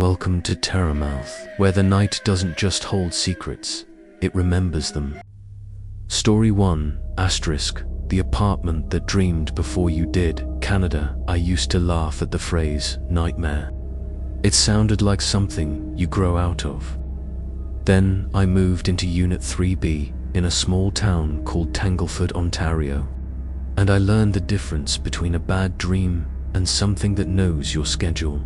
Welcome to Terrormouth, where the night doesn't just hold secrets, it remembers them. Story 1, the apartment that dreamed before you did. Canada. I used to laugh at the phrase, nightmare. It sounded like something you grow out of. Then I moved into Unit 3B in a small town called Tangleford, Ontario. And I learned the difference between a bad dream and something that knows your schedule.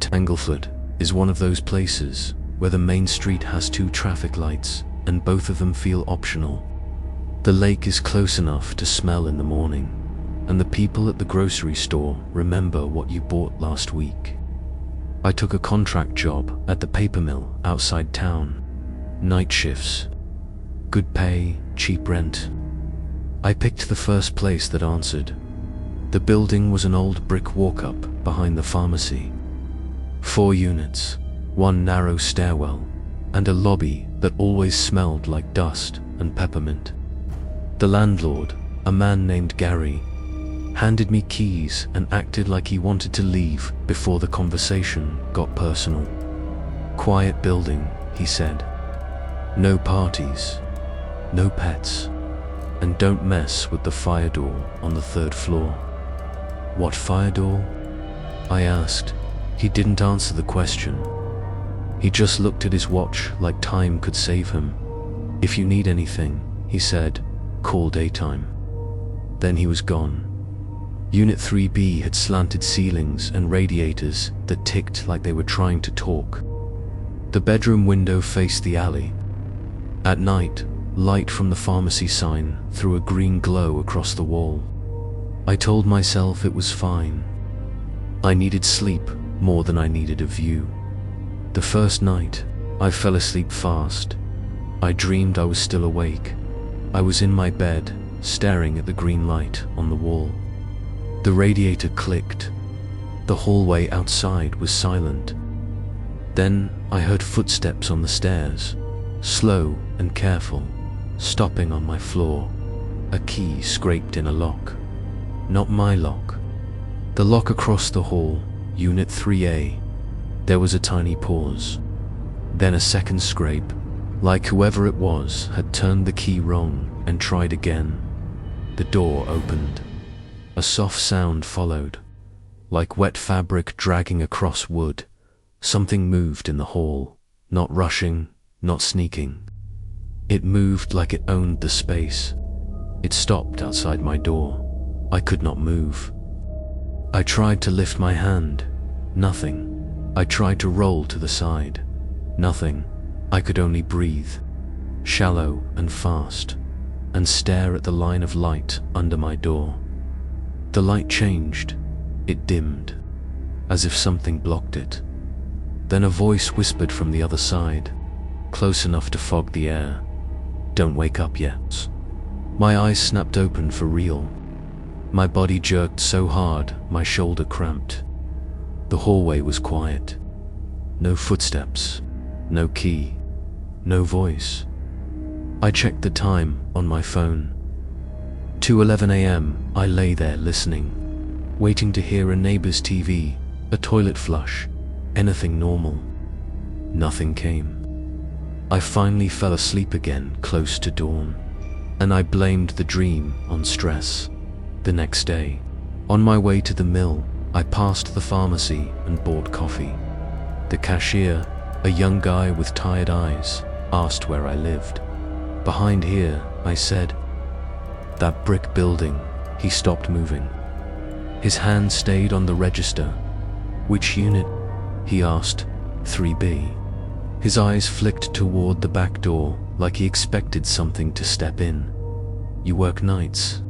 Tangleford is one of those places where the main street has 2 traffic lights and both of them feel optional. The lake is close enough to smell in the morning, and the people at the grocery store remember what you bought last week. I took a contract job at the paper mill outside town. Night shifts. Good pay, cheap rent. I picked the first place that answered. The building was an old brick walk-up behind the pharmacy. 4 units, 1 narrow stairwell, and a lobby that always smelled like dust and peppermint. The landlord, a man named Gary, handed me keys and acted like he wanted to leave before the conversation got personal. Quiet building, he said. No parties, no pets, and don't mess with the fire door on the 3rd floor. What fire door? I asked. He didn't answer the question. He just looked at his watch like time could save him. If you need anything, he said, call daytime. Then he was gone. Unit 3B had slanted ceilings and radiators that ticked like they were trying to talk. The bedroom window faced the alley. At night, light from the pharmacy sign threw a green glow across the wall. I told myself it was fine. I needed sleep more than I needed a view. The first night, I fell asleep fast. I dreamed I was still awake. I was in my bed, staring at the green light on the wall. The radiator clicked. The hallway outside was silent. Then I heard footsteps on the stairs, slow and careful, stopping on my floor. A key scraped in a lock. Not my lock. The lock across the hall, Unit 3A. There was a tiny pause. Then a second scrape, like whoever it was had turned the key wrong and tried again. The door opened. A soft sound followed, like wet fabric dragging across wood. Something moved in the hall, not rushing, not sneaking. It moved like it owned the space. It stopped outside my door. I could not move. I tried to lift my hand. Nothing. I tried to roll to the side. Nothing. I could only breathe, shallow and fast, and stare at the line of light under my door. The light changed. It dimmed, as if something blocked it. Then a voice whispered from the other side, close enough to fog the air. Don't wake up yet. My eyes snapped open for real. My body jerked so hard, my shoulder cramped. The hallway was quiet. No footsteps, no key, no voice. I checked the time on my phone. 2:11 a.m. I lay there listening, waiting to hear a neighbor's TV, a toilet flush, anything normal. Nothing came. I finally fell asleep again close to dawn, and I blamed the dream on stress. The next day, on my way to the mill, I passed the pharmacy and bought coffee. The cashier, a young guy with tired eyes, asked where I lived. Behind here, I said. That brick building. He stopped moving. His hand stayed on the register. Which unit? He asked. 3B. His eyes flicked toward the back door, like he expected something to step in. You work nights?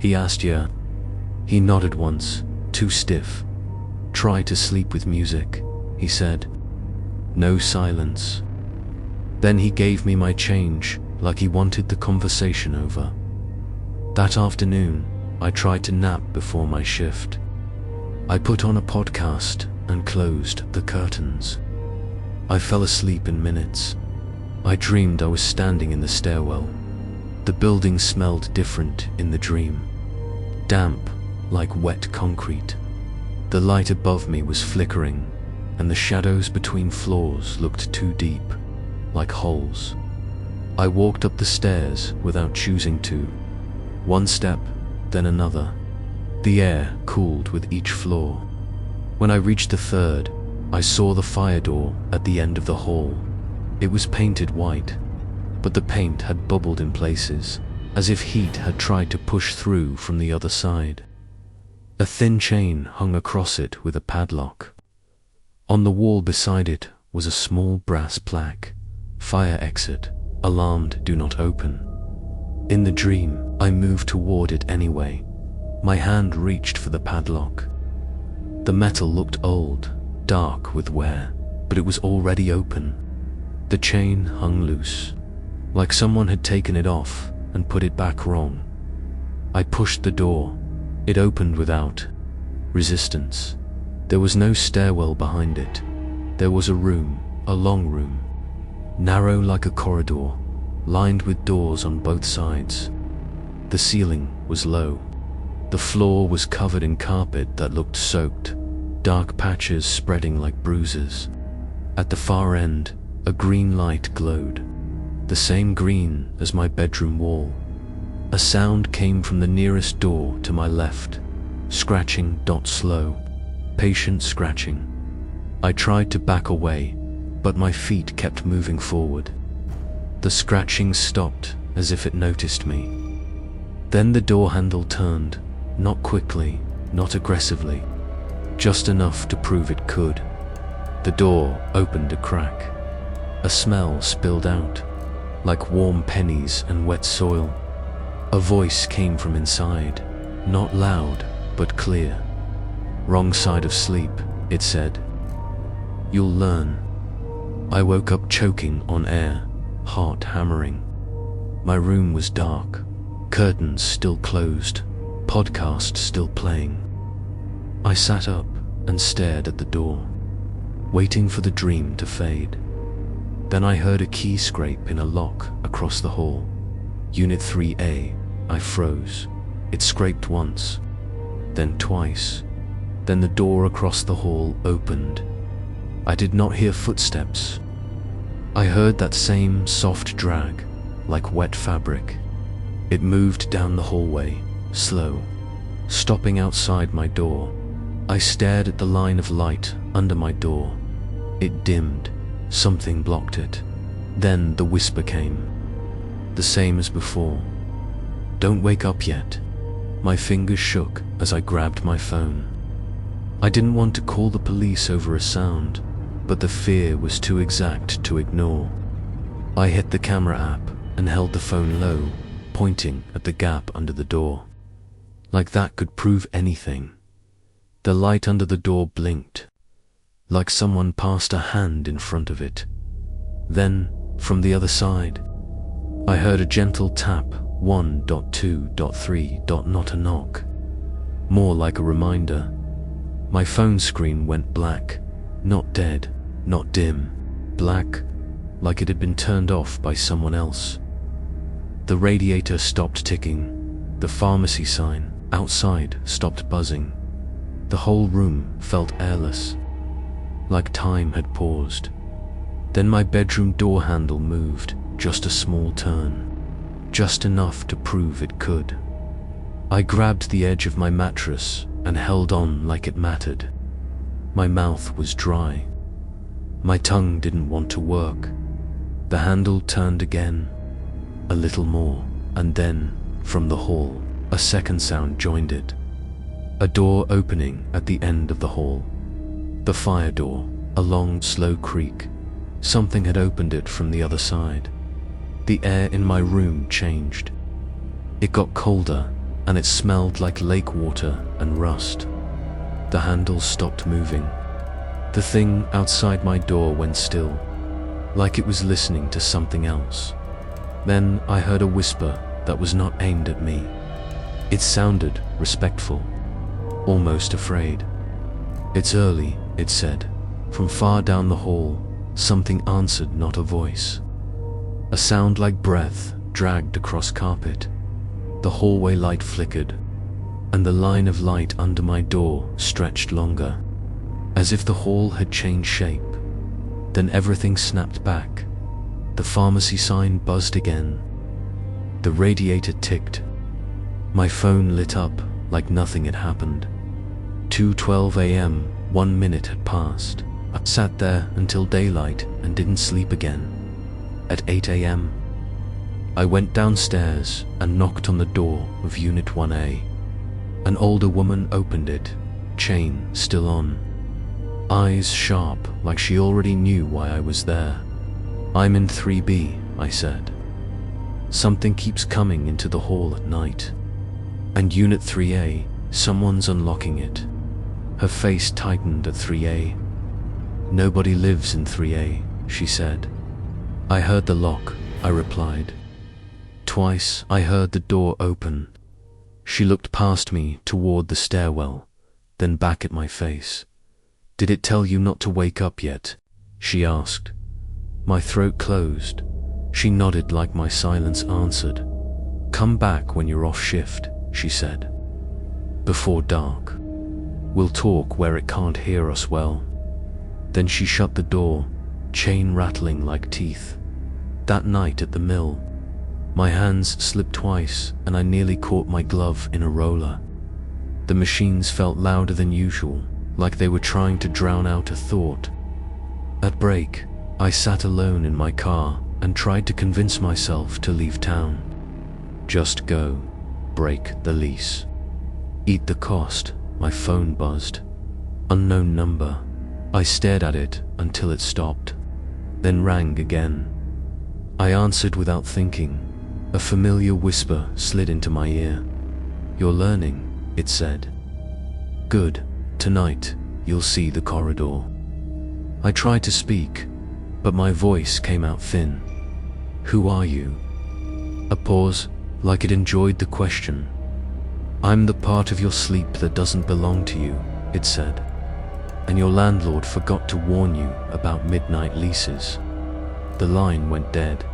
He asked. Yeah. He nodded once, too stiff. Try to sleep with music, he said. No silence. Then he gave me my change, like he wanted the conversation over. That afternoon, I tried to nap before my shift. I put on a podcast and closed the curtains. I fell asleep in minutes. I dreamed I was standing in the stairwell. The building smelled different in the dream. Damp, like wet concrete. The light above me was flickering, and the shadows between floors looked too deep, like holes. I walked up the stairs without choosing to. One step, then another. The air cooled with each floor. When I reached the third, I saw the fire door at the end of the hall. It was painted white, but the paint had bubbled in places, as if heat had tried to push through from the other side. A thin chain hung across it with a padlock. On the wall beside it was a small brass plaque, "Fire exit, alarmed, do not open." In the dream, I moved toward it anyway. My hand reached for the padlock. The metal looked old, dark with wear, but it was already open. The chain hung loose, like someone had taken it off and put it back wrong. I pushed the door. It opened without resistance. There was no stairwell behind it. There was a room, a long room, narrow like a corridor, lined with doors on both sides. The ceiling was low. The floor was covered in carpet that looked soaked, dark patches spreading like bruises. At the far end, a green light glowed, the same green as my bedroom wall. A sound came from the nearest door to my left, scratching, slow, patient scratching. I tried to back away, but my feet kept moving forward. The scratching stopped as if it noticed me. Then the door handle turned, not quickly, not aggressively, just enough to prove it could. The door opened a crack. A smell spilled out, like warm pennies and wet soil. A voice came from inside, not loud, but clear. "Wrong side of sleep," it said. "You'll learn." I woke up choking on air, heart hammering. My room was dark, curtains still closed, podcast still playing. I sat up and stared at the door, waiting for the dream to fade. Then I heard a key scrape in a lock across the hall. Unit 3A. I froze. It scraped once, then twice. Then the door across the hall opened. I did not hear footsteps. I heard that same soft drag, like wet fabric. It moved down the hallway, slow, stopping outside my door. I stared at the line of light under my door. It dimmed. Something blocked it. Then the whisper came, the same as before. "Don't wake up yet." My fingers shook as I grabbed my phone. I didn't want to call the police over a sound, but the fear was too exact to ignore. I hit the camera app and held the phone low, pointing at the gap under the door. Like that could prove anything. The light under the door blinked, like someone passed a hand in front of it. Then, from the other side, I heard a gentle tap, 1.2.3. Not a knock. More like a reminder. My phone screen went black, not dead, not dim, black, like it had been turned off by someone else. The radiator stopped ticking. The pharmacy sign outside stopped buzzing. The whole room felt airless, like time had paused. Then my bedroom door handle moved, just a small turn, just enough to prove it could. I grabbed the edge of my mattress and held on like it mattered. My mouth was dry. My tongue didn't want to work. The handle turned again, a little more, and then, from the hall, a second sound joined it. A door opening at the end of the hall. The fire door, a long, slow creak. Something had opened it from the other side. The air in my room changed. It got colder, and it smelled like lake water and rust. The handle stopped moving. The thing outside my door went still, like it was listening to something else. Then I heard a whisper that was not aimed at me. It sounded respectful, almost afraid. "It's early," it said. From far down the hall, something answered, not a voice. A sound like breath dragged across carpet. The hallway light flickered, and the line of light under my door stretched longer. as if the hall had changed shape. Then everything snapped back. The pharmacy sign buzzed again. The radiator ticked. My phone lit up like nothing had happened. 2:12 a.m., 1 minute had passed. I sat there until daylight and didn't sleep again. At 8 a.m., I went downstairs and knocked on the door of Unit 1A. An older woman opened it, chain still on. Eyes sharp, like she already knew why I was there. "I'm in 3B, I said. "Something keeps coming into the hall at night. And Unit 3A, someone's unlocking it." Her face tightened at 3A. "Nobody lives in 3A, she said. "I heard the lock," I replied. Twice I heard the door open. She looked past me toward the stairwell, then back at my face. "Did it tell you not to wake up yet?" she asked. My throat closed. She nodded like my silence answered. "Come back when you're off shift," she said. "Before dark. We'll talk where it can't hear us well." Then she shut the door, chain rattling like teeth. That night at the mill, my hands slipped twice and I nearly caught my glove in a roller. The machines felt louder than usual, like they were trying to drown out a thought. At break, I sat alone in my car and tried to convince myself to leave town. Just go, break the lease. Eat the cost. My phone buzzed. Unknown number. I stared at it until it stopped, then rang again. I answered without thinking. A familiar whisper slid into my ear. "You're learning," it said. "Good. Tonight, you'll see the corridor." I tried to speak, but my voice came out thin. "Who are you?" A pause, like it enjoyed the question. "I'm the part of your sleep that doesn't belong to you," it said. "And your landlord forgot to warn you about midnight leases." The line went dead.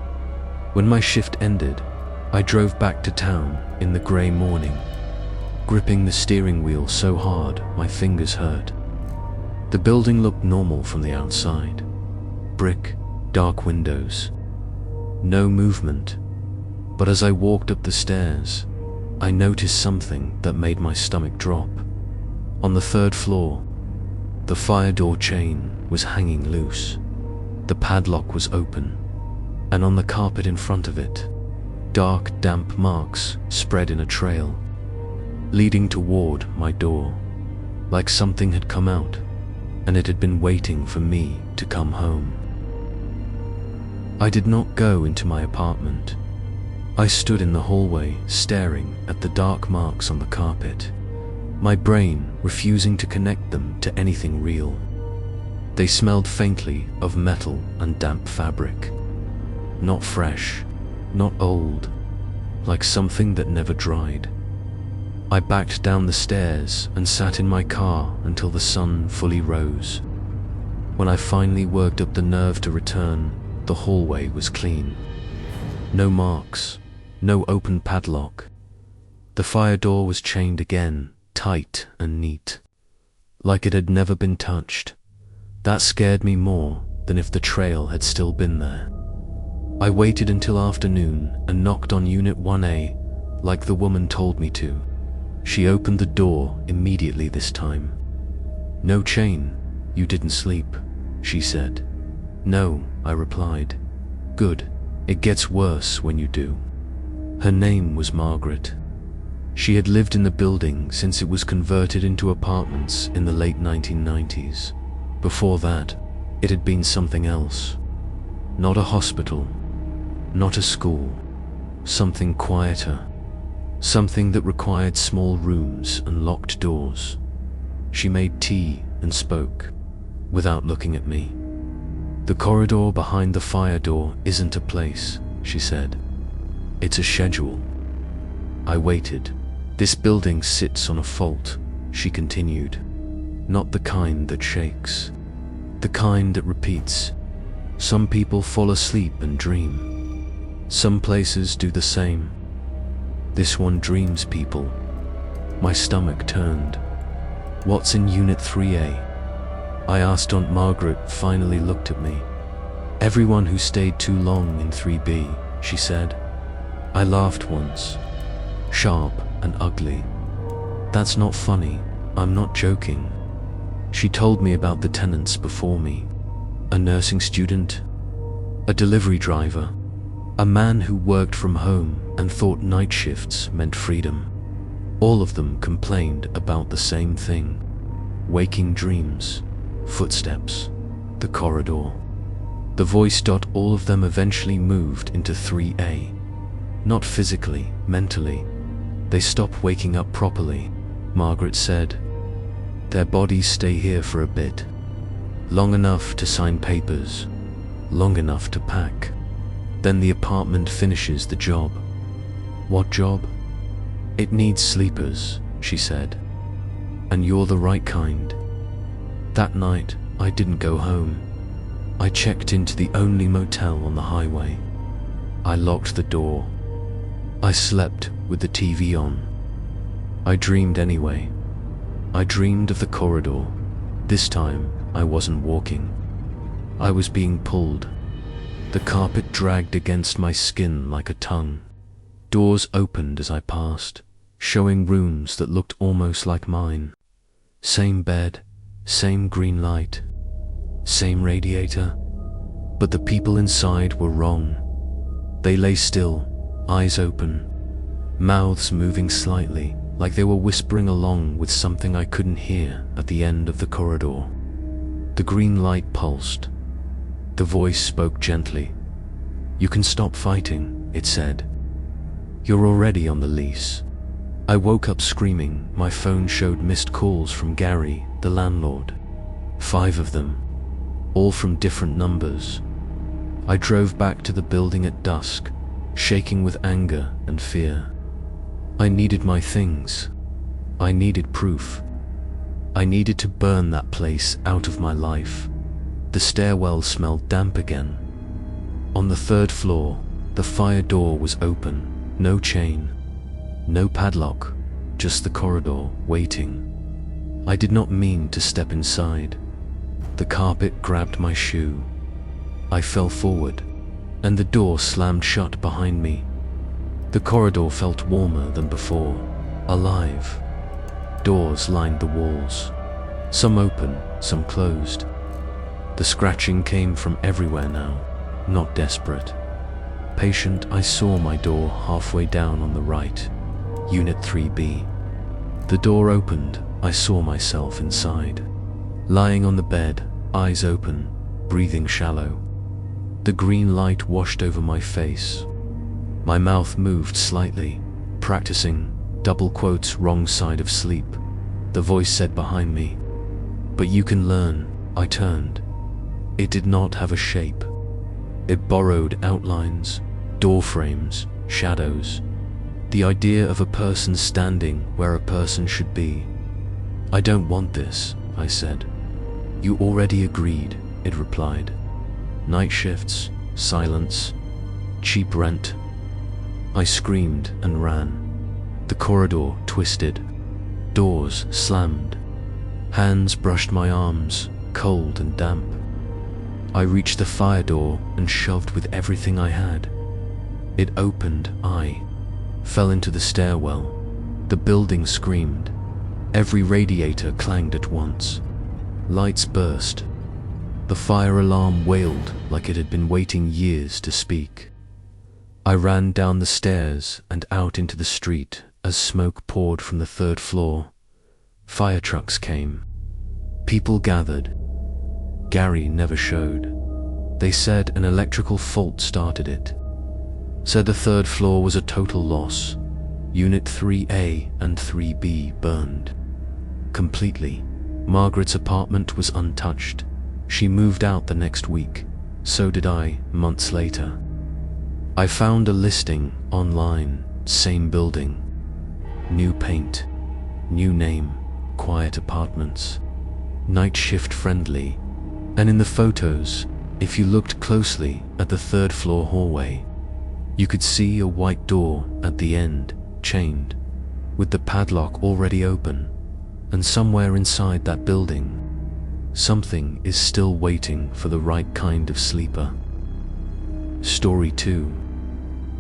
When my shift ended, I drove back to town in the grey morning, gripping the steering wheel so hard my fingers hurt. The building looked normal from the outside. Brick, dark windows. No movement. But as I walked up the stairs, I noticed something that made my stomach drop. On the 3rd floor, the fire door chain was hanging loose. The padlock was open, and on the carpet in front of it, dark, damp marks spread in a trail, leading toward my door, like something had come out, and it had been waiting for me to come home. I did not go into my apartment. I stood in the hallway, staring at the dark marks on the carpet, my brain refusing to connect them to anything real. They smelled faintly of metal and damp fabric. Not fresh, not old, like something that never dried. I backed down the stairs and sat in my car until the sun fully rose. When I finally worked up the nerve to return, the hallway was clean. No marks, no open padlock. The fire door was chained again, tight and neat, like it had never been touched. That scared me more than if the trail had still been there. I waited until afternoon and knocked on Unit 1A, like the woman told me to. She opened the door immediately this time. "No chain, you didn't sleep," she said. "No," I replied. "Good, it gets worse when you do." Her name was Margaret. She had lived in the building since it was converted into apartments in the late 1990s. Before that, it had been something else. Not a hospital, not a school, something quieter, something that required small rooms and locked doors. She made tea and spoke, without looking at me. "The corridor behind the fire door isn't a place," she said. "It's a schedule." I waited. "This building sits on a fault," she continued. "Not the kind that shakes. The kind that repeats. Some people fall asleep and dream. Some places do the same. This one dreams people." My stomach turned. "What's in Unit 3A?" I asked. Aunt Margaret finally looked at me. Everyone who stayed too long in 3B, she said. I laughed once. Sharp and ugly. That's not funny. I'm not joking. She told me about the tenants before me. A nursing student, a delivery driver, a man who worked from home and thought night shifts meant freedom. All of them complained about the same thing. Waking dreams, footsteps, the corridor. The voice. All of them eventually moved into 3A. Not physically, mentally. They stop waking up properly, Margaret said. Their bodies stay here for a bit. Long enough to sign papers. Long enough to pack. Then the apartment finishes the job. What job? It needs sleepers, she said. And you're the right kind. That night, I didn't go home. I checked into the only motel on the highway. I locked the door. I slept with the TV on. I dreamed anyway. I dreamed of the corridor. This time, I wasn't walking. I was being pulled. The carpet dragged against my skin like a tongue. Doors opened as I passed, showing rooms that looked almost like mine. Same bed, same green light, same radiator. But the people inside were wrong. They lay still, eyes open, mouths moving slightly, like they were whispering along with something I couldn't hear at the end of the corridor. The green light pulsed. The voice spoke gently. You can stop fighting, it said. You're already on the lease. I woke up screaming. My phone showed missed calls from Gary, the landlord. 5 of them, all from different numbers. I drove back to the building at dusk, shaking with anger and fear. I needed my things. I needed proof. I needed to burn that place out of my life. The stairwell smelled damp again. On the 3rd floor, the fire door was open. No chain, no padlock, just the corridor waiting. I did not mean to step inside. The carpet grabbed my shoe. I fell forward, and the door slammed shut behind me. The corridor felt warmer than before, alive. Doors lined the walls, some open, some closed. The scratching came from everywhere now, not desperate. Patient, I saw my door halfway down on the right, Unit 3B. The door opened, I saw myself inside. Lying on the bed, eyes open, breathing shallow. The green light washed over my face. My mouth moved slightly, practicing, double quotes, wrong side of sleep. The voice said behind me, but you can learn. I turned. It did not have a shape. It borrowed outlines, door frames, shadows. The idea of a person standing where a person should be. I don't want this, I said. You already agreed, it replied. Night shifts, silence, cheap rent. I screamed and ran. The corridor twisted. Doors slammed. Hands brushed my arms, cold and damp. I reached the fire door and shoved with everything I had. It opened. I fell into the stairwell. The building screamed. Every radiator clanged at once. Lights burst. The fire alarm wailed like it had been waiting years to speak. I ran down the stairs and out into the street as smoke poured from the 3rd floor. Fire trucks came. People gathered. Gary never showed. They said an electrical fault started it. Said the 3rd floor was a total loss. Unit 3A and 3B burned. Completely. Margaret's apartment was untouched. She moved out the next week. So did I, months later. I found a listing online, same building. New paint, new name, quiet apartments. Night shift friendly. And in the photos, if you looked closely at the 3rd floor hallway, you could see a white door at the end, chained, with the padlock already open, and somewhere inside that building, something is still waiting for the right kind of sleeper. Story 2.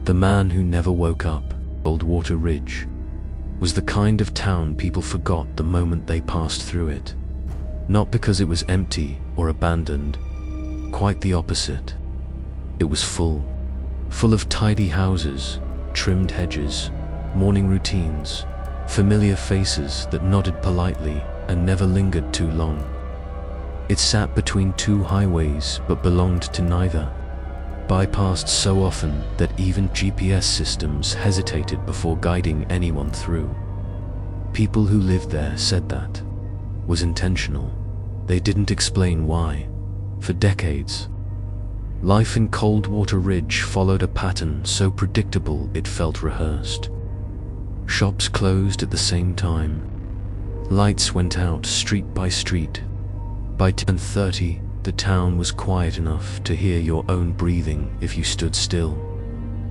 The Man Who Never Woke Up. Coldwater Ridge was the kind of town people forgot the moment they passed through it. Not because it was empty or abandoned, quite the opposite. It was full of tidy houses, trimmed hedges, morning routines, familiar faces that nodded politely and never lingered too long. It sat between two highways but belonged to neither, bypassed so often that even GPS systems hesitated before guiding anyone through. People who lived there said that was intentional. They didn't explain why. For decades, life in Coldwater Ridge followed a pattern so predictable it felt rehearsed. Shops closed at the same time. Lights went out street by street. By 10:30, the town was quiet enough to hear your own breathing if you stood still.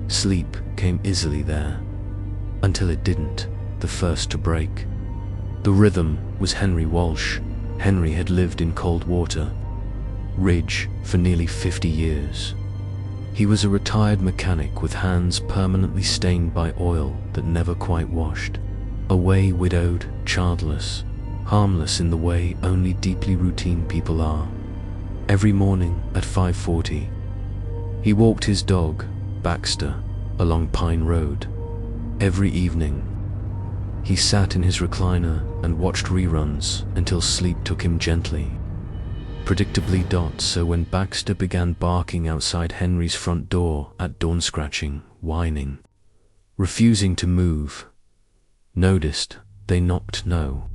Sleep came easily there, until it didn't, the first to break. The rhythm was Henry Walsh. Henry had lived in Coldwater Ridge for nearly 50 years. He was a retired mechanic with hands permanently stained by oil that never quite washed. Away widowed, childless, harmless in the way only deeply routine people are. Every morning at 5:40, he walked his dog, Baxter, along Pine Road. Every evening, he sat in his recliner and watched reruns until sleep took him gently. Predictably so when Baxter began barking outside Henry's front door at dawn, scratching, whining, refusing to move. Noticed, they knocked no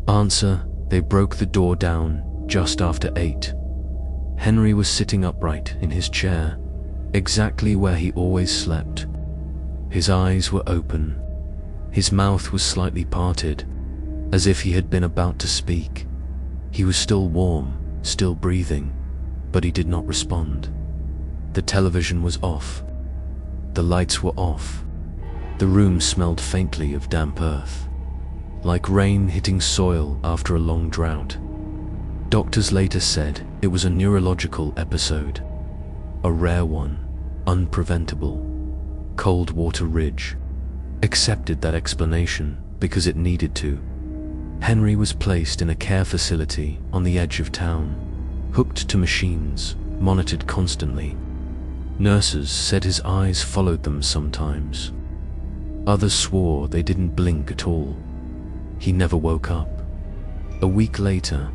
answer, they broke the door down just after 8. Henry was sitting upright in his chair, exactly where he always slept. His eyes were open. His mouth was slightly parted, as if he had been about to speak. He was still warm, still breathing, but he did not respond. The television was off. The lights were off. The room smelled faintly of damp earth, like rain hitting soil after a long drought. Doctors later said it was a neurological episode, a rare one, unpreventable. Coldwater Ridge accepted that explanation because it needed to. Henry was placed in a care facility on the edge of town, hooked to machines, monitored constantly. Nurses said his eyes followed them sometimes. Others swore they didn't blink at all. He never woke up. A week later,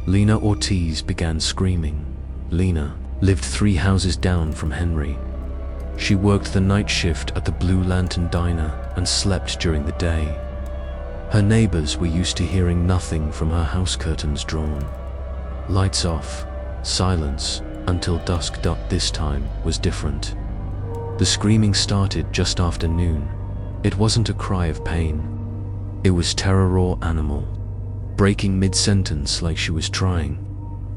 Lena Ortiz began screaming. Lena lived 3 houses down from Henry. She worked the night shift at the Blue Lantern Diner and slept during the day. Her neighbors were used to hearing nothing from her house curtains drawn. Lights off, silence until dusk. This time was different. The screaming started just after noon. It wasn't a cry of pain. It was terror raw animal, breaking mid-sentence like she was trying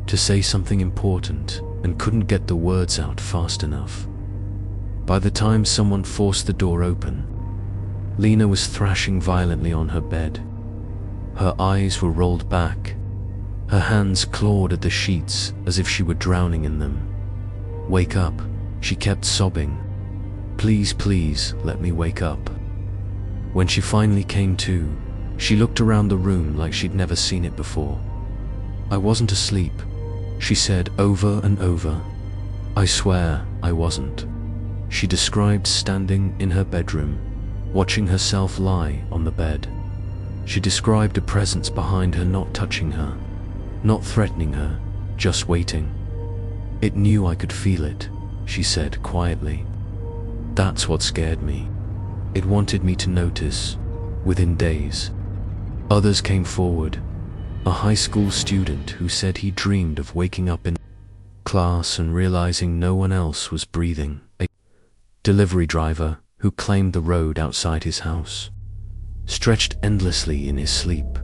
to say something important and couldn't get the words out fast enough. By the time someone forced the door open, Lena was thrashing violently on her bed. Her eyes were rolled back. Her hands clawed at the sheets as if she were drowning in them. "Wake up," she kept sobbing. "Please, please, let me wake up." When she finally came to, she looked around the room like she'd never seen it before. "I wasn't asleep," she said over and over. "I swear I wasn't." She described standing in her bedroom, watching herself lie on the bed. She described a presence behind her not touching her, not threatening her, just waiting. "It knew I could feel it," she said quietly. "That's what scared me. It wanted me to notice." Within days, others came forward. A high school student who said he dreamed of waking up in class and realizing no one else was breathing. A delivery driver who claimed the road outside his house stretched endlessly in his sleep,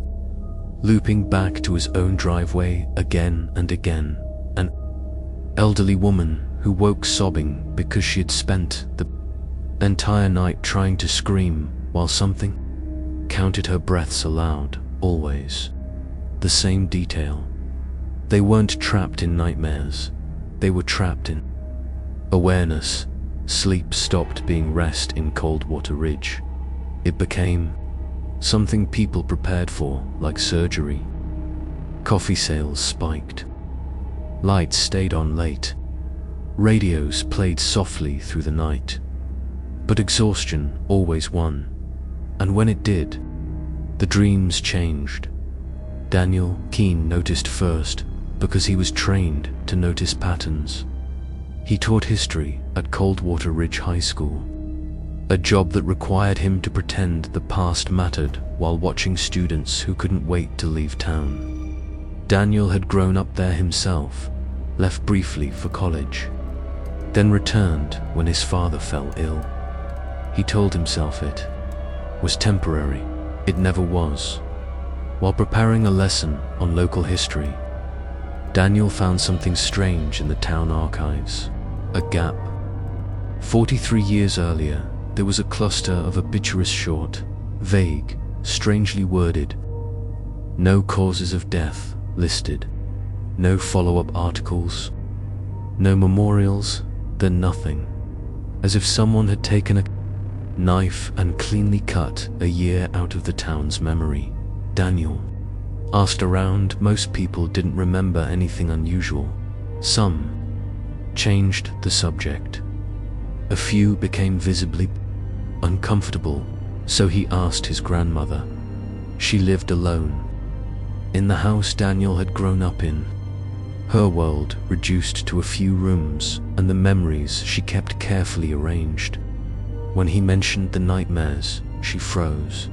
looping back to his own driveway again and again. An elderly woman who woke sobbing because she had spent the entire night trying to scream while something counted her breaths aloud. Always the same detail. They weren't trapped in nightmares. They were trapped in awareness. Sleep stopped being rest in Coldwater Ridge. It became something people prepared for, like surgery. Coffee sales spiked. Lights stayed on late. Radios played softly through the night. But exhaustion always won. And when it did, the dreams changed. Daniel Keene noticed first because he was trained to notice patterns. He taught history at Coldwater Ridge High School, a job that required him to pretend the past mattered while watching students who couldn't wait to leave town. Daniel had grown up there himself, left briefly for college, then returned when his father fell ill. He told himself it was temporary. It never was. While preparing a lesson on local history, Daniel found something strange in the town archives. A gap. 43 years earlier, there was a cluster of obituaries short, vague, strangely worded. No causes of death listed. No follow-up articles. No memorials. Then nothing. As if someone had taken a knife and cleanly cut a year out of the town's memory. Daniel asked around. Most people didn't remember anything unusual. Some changed the subject. A few became visibly uncomfortable, so he asked his grandmother. She lived alone, in the house Daniel had grown up in. Her world reduced to a few rooms and the memories she kept carefully arranged. When he mentioned the nightmares, she froze.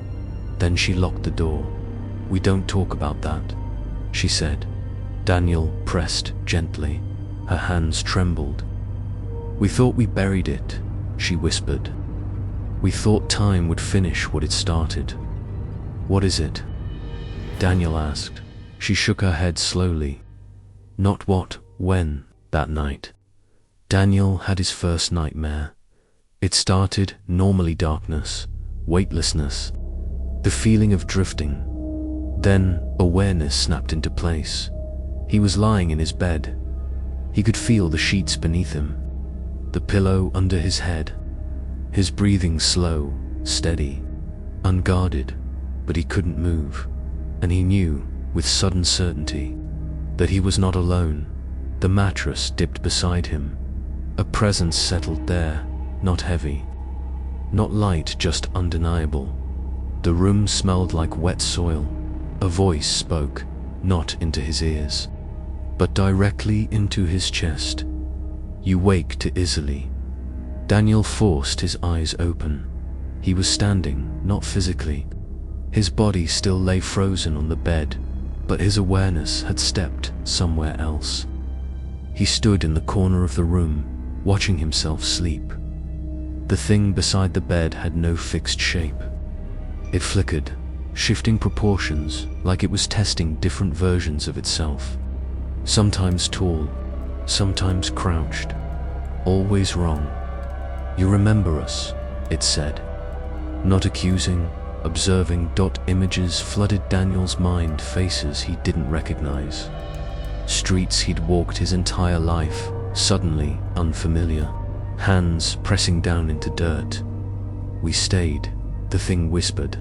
Then she locked the door. "We don't talk about that," she said. Daniel pressed gently. Her hands trembled. "We thought we buried it," she whispered. "We thought time would finish what it started." "What is it?" Daniel asked. She shook her head slowly. Not what, when, that night. Daniel had his first nightmare. It started normally darkness, weightlessness, the feeling of drifting. Then awareness snapped into place. He was lying in his bed. He could feel the sheets beneath him, the pillow under his head, his breathing slow, steady, unguarded, but he couldn't move. And he knew, with sudden certainty, that he was not alone. The mattress dipped beside him. A presence settled there, not heavy, not light, just undeniable. The room smelled like wet soil. A voice spoke, not into his ears, but directly into his chest. "You wake too easily." Daniel forced his eyes open. He was standing, not physically. His body still lay frozen on the bed, but his awareness had stepped somewhere else. He stood in the corner of the room, watching himself sleep. The thing beside the bed had no fixed shape. It flickered, shifting proportions, like it was testing different versions of itself. Sometimes tall, sometimes crouched, always wrong. "You remember us," it said. Not accusing, observing. Images flooded Daniel's mind, faces he didn't recognize. Streets he'd walked his entire life, suddenly unfamiliar. Hands pressing down into dirt. "We stayed," the thing whispered.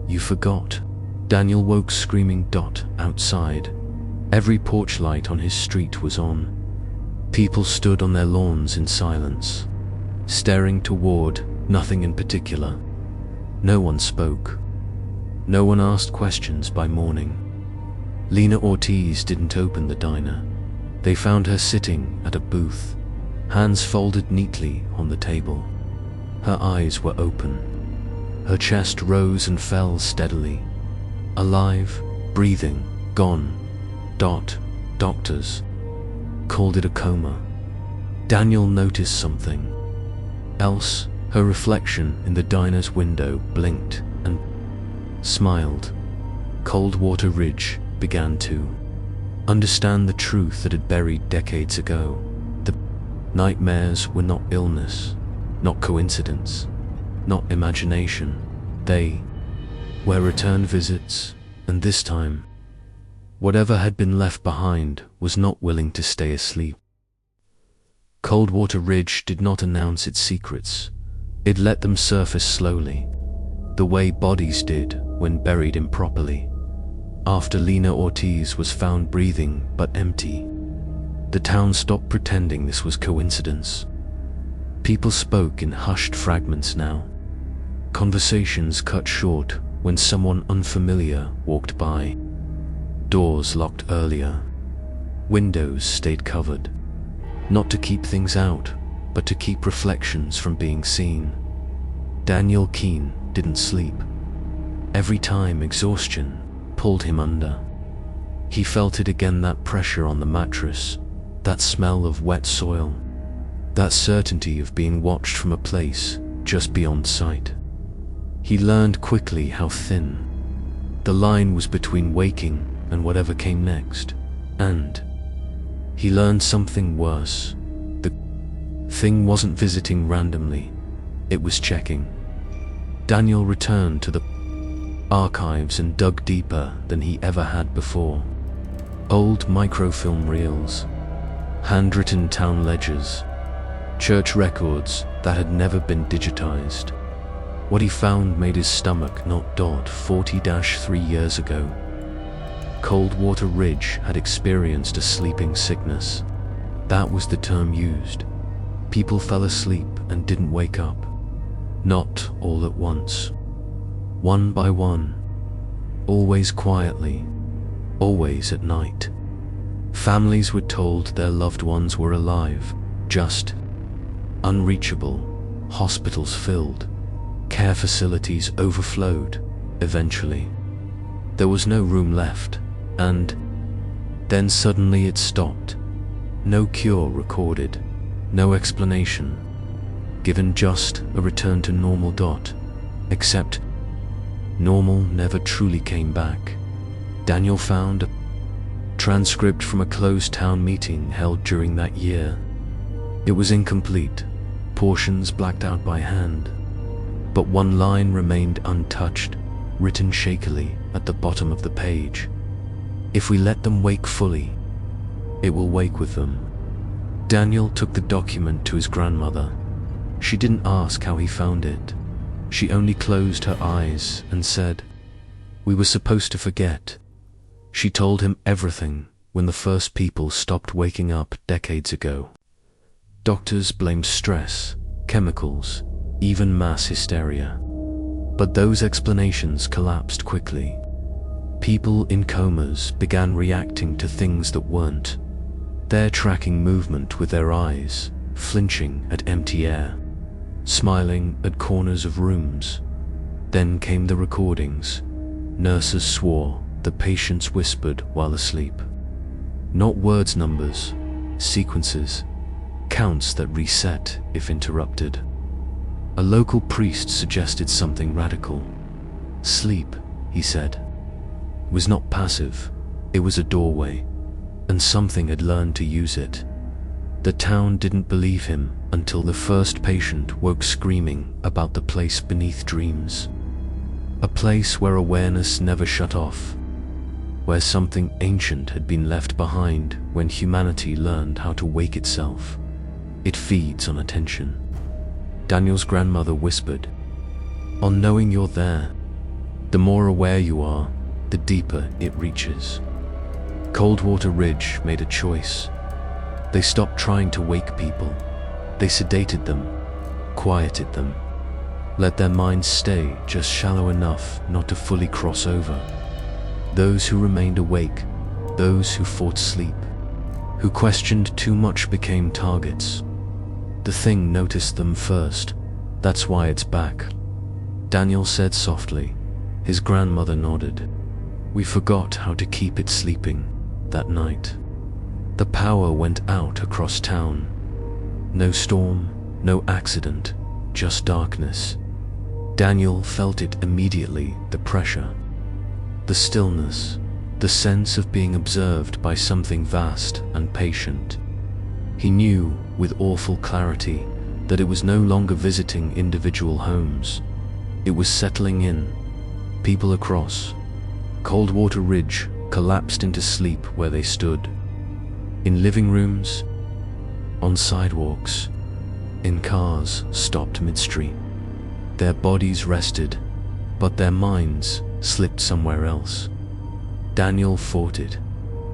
"You forgot." Daniel woke screaming. Outside, every porch light on his street was on. People stood on their lawns in silence, staring toward nothing in particular. No one spoke. No one asked questions by morning. Lena Ortiz didn't open the diner. They found her sitting at a booth, hands folded neatly on the table. Her eyes were open. Her chest rose and fell steadily. Alive, breathing, gone. Doctors called it a coma. Daniel noticed something else. Her reflection in the diner's window blinked and smiled. Coldwater Ridge began to understand the truth that had buried decades ago. The nightmares were not illness, not coincidence, not imagination. They were return visits, and this time, Whatever had been left behind was not willing to stay asleep. Coldwater Ridge did not announce its secrets. It let them surface slowly, the way bodies did when buried improperly. After Lena Ortiz was found breathing but empty, the town stopped pretending this was coincidence. People spoke in hushed fragments now. Conversations cut short when someone unfamiliar walked by. Doors locked earlier. Windows stayed covered. Not to keep things out, but to keep reflections from being seen. Daniel Keene didn't sleep. Every time exhaustion pulled him under. He felt it again, that pressure on the mattress, that smell of wet soil, that certainty of being watched from a place just beyond sight. He learned quickly how thin the line was between waking and whatever came next, and he learned something worse. The thing wasn't visiting randomly, it was checking. Daniel returned to the archives and dug deeper than he ever had before. Old microfilm reels, handwritten town ledgers, church records that had never been digitized. What he found made his stomach not dot 40-3 years ago. Coldwater Ridge had experienced a sleeping sickness. That was the term used. People fell asleep and didn't wake up. Not all at once. One by one. Always quietly. Always at night. Families were told their loved ones were alive, just unreachable. Hospitals filled. Care facilities overflowed. Eventually, there was no room left, and then suddenly it stopped. No cure recorded, no explanation given, just a return to normal. Except normal never truly came back. Daniel found a transcript from a closed town meeting held during that year. It was incomplete, portions blacked out by hand, but one line remained untouched, written shakily at the bottom of the page. If we let them wake fully, it will wake with them. Daniel took the document to his grandmother. She didn't ask how he found it. She only closed her eyes and said, "We were supposed to forget." She told him everything when the first people stopped waking up decades ago. Doctors blamed stress, chemicals, even mass hysteria. But those explanations collapsed quickly. People in comas began reacting to things that weren't. They're tracking movement with their eyes, flinching at empty air, smiling at corners of rooms. Then came the recordings. Nurses swore, the patients whispered while asleep. Not words, numbers, sequences, counts that reset if interrupted. A local priest suggested something radical. Sleep, he said, was not passive, it was a doorway, and something had learned to use it. The town didn't believe him until the first patient woke screaming about the place beneath dreams. A place where awareness never shut off, where something ancient had been left behind when humanity learned how to wake itself. It feeds on attention. Daniel's grandmother whispered, "On knowing you're there, the more aware you are, the deeper it reaches." Coldwater Ridge made a choice. They stopped trying to wake people. They sedated them, quieted them, let their minds stay just shallow enough not to fully cross over. Those who remained awake, those who fought sleep, who questioned too much, became targets. The thing noticed them first. That's why it's back, Daniel said softly. His grandmother nodded. We forgot how to keep it sleeping that night. The power went out across town. No storm, no accident, just darkness. Daniel felt it immediately, the pressure, the stillness, the sense of being observed by something vast and patient. He knew with awful clarity that it was no longer visiting individual homes. It was settling in, people across Coldwater Ridge collapsed into sleep where they stood. In living rooms, on sidewalks, in cars stopped mid-street. Their bodies rested, but their minds slipped somewhere else. Daniel fought it.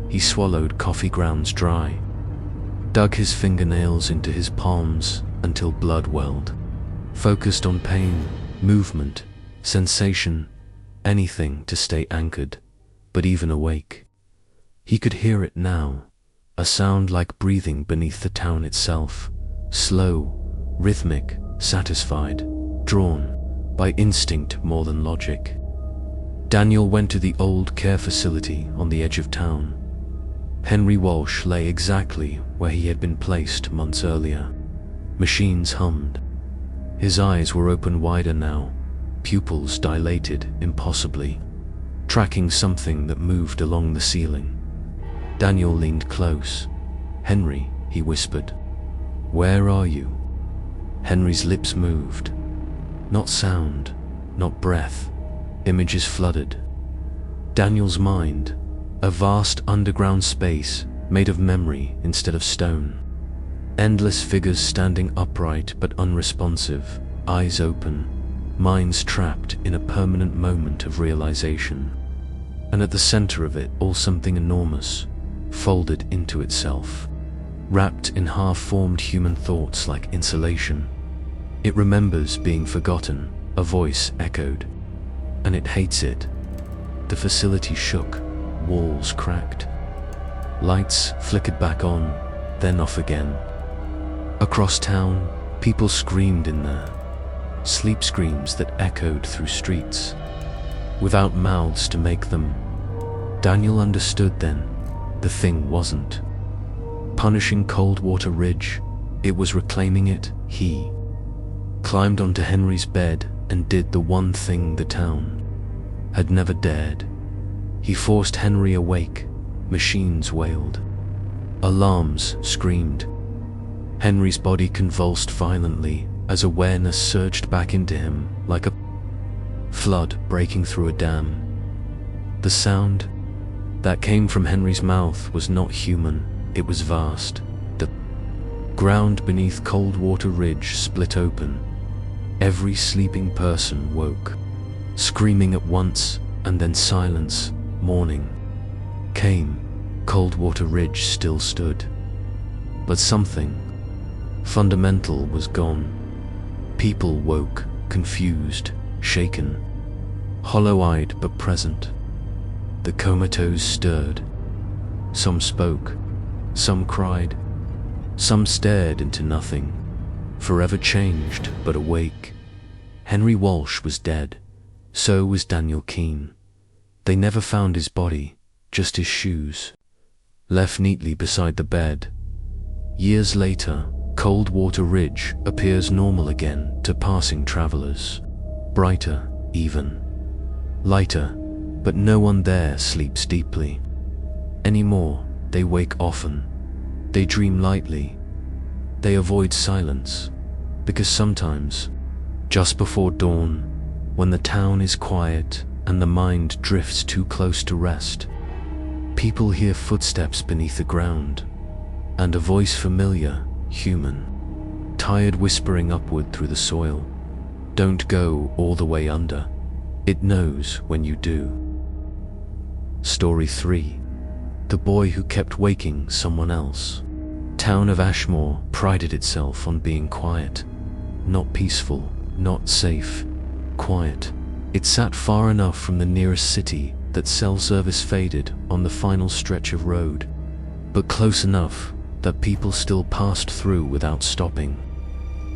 He swallowed coffee grounds dry, dug his fingernails into his palms until blood welled, focused on pain, movement, sensation, anything to stay anchored, but even awake. He could hear it now, a sound like breathing beneath the town itself, slow, rhythmic, satisfied, drawn by instinct more than logic. Daniel went to the old care facility on the edge of town. Henry Walsh lay exactly where he had been placed months earlier. Machines hummed. His eyes were open wider now, pupils dilated impossibly, tracking something that moved along the ceiling. Daniel leaned close. "Henry," he whispered. "Where are you?" Henry's lips moved. Not sound, not breath. Images flooded. Daniel's mind, a vast underground space made of memory instead of stone. Endless figures standing upright but unresponsive, eyes open, minds trapped in a permanent moment of realization. And at the center of it all something enormous, folded into itself, wrapped in half-formed human thoughts like insulation. It remembers being forgotten, a voice echoed, and it hates it. The facility shook, walls cracked. Lights flickered back on, then off again. Across town, people screamed in there, sleep screams that echoed through streets, without mouths to make them. Daniel understood then, the thing wasn't punishing Coldwater Ridge, it was reclaiming it. He climbed onto Henry's bed and did the one thing the town had never dared. He forced Henry awake. Machines wailed. Alarms screamed. Henry's body convulsed violently as awareness surged back into him like a flood breaking through a dam. The sound that came from Henry's mouth was not human, it was vast. The ground beneath Coldwater Ridge split open. Every sleeping person woke, screaming at once, and then silence. Morning came. Coldwater Ridge still stood, but something fundamental was gone. People woke, confused, shaken, hollow-eyed but present. The comatose stirred. Some spoke, some cried, some stared into nothing, forever changed but awake. Henry Walsh was dead. So was Daniel Keene. They never found his body, just his shoes, left neatly beside the bed. Years later, Coldwater Ridge appears normal again to passing travelers. Brighter, even. Lighter, but no one there sleeps deeply. Anymore, they wake often. They dream lightly. They avoid silence, because sometimes, just before dawn, when the town is quiet and the mind drifts too close to rest, people hear footsteps beneath the ground, and a voice familiar, human, tired whispering upward through the soil. Don't go all the way under. It knows when you do. Story 3. The boy who kept waking someone else. Town of Ashmore prided itself on being quiet. Not peaceful, not safe. Quiet. It sat far enough from the nearest city that cell service faded on the final stretch of road, but close enough that people still passed through without stopping.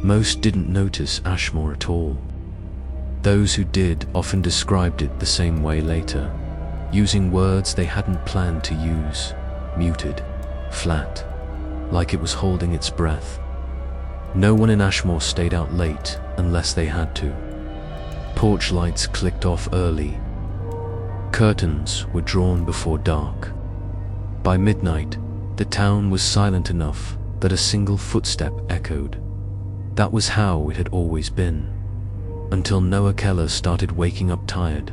Most didn't notice Ashmore at all. Those who did often described it the same way later, using words they hadn't planned to use. Muted, flat, like it was holding its breath. No one in Ashmore stayed out late unless they had to. Porch lights clicked off early. Curtains were drawn before dark. By midnight, the town was silent enough that a single footstep echoed. That was how it had always been, until Noah Keller started waking up tired.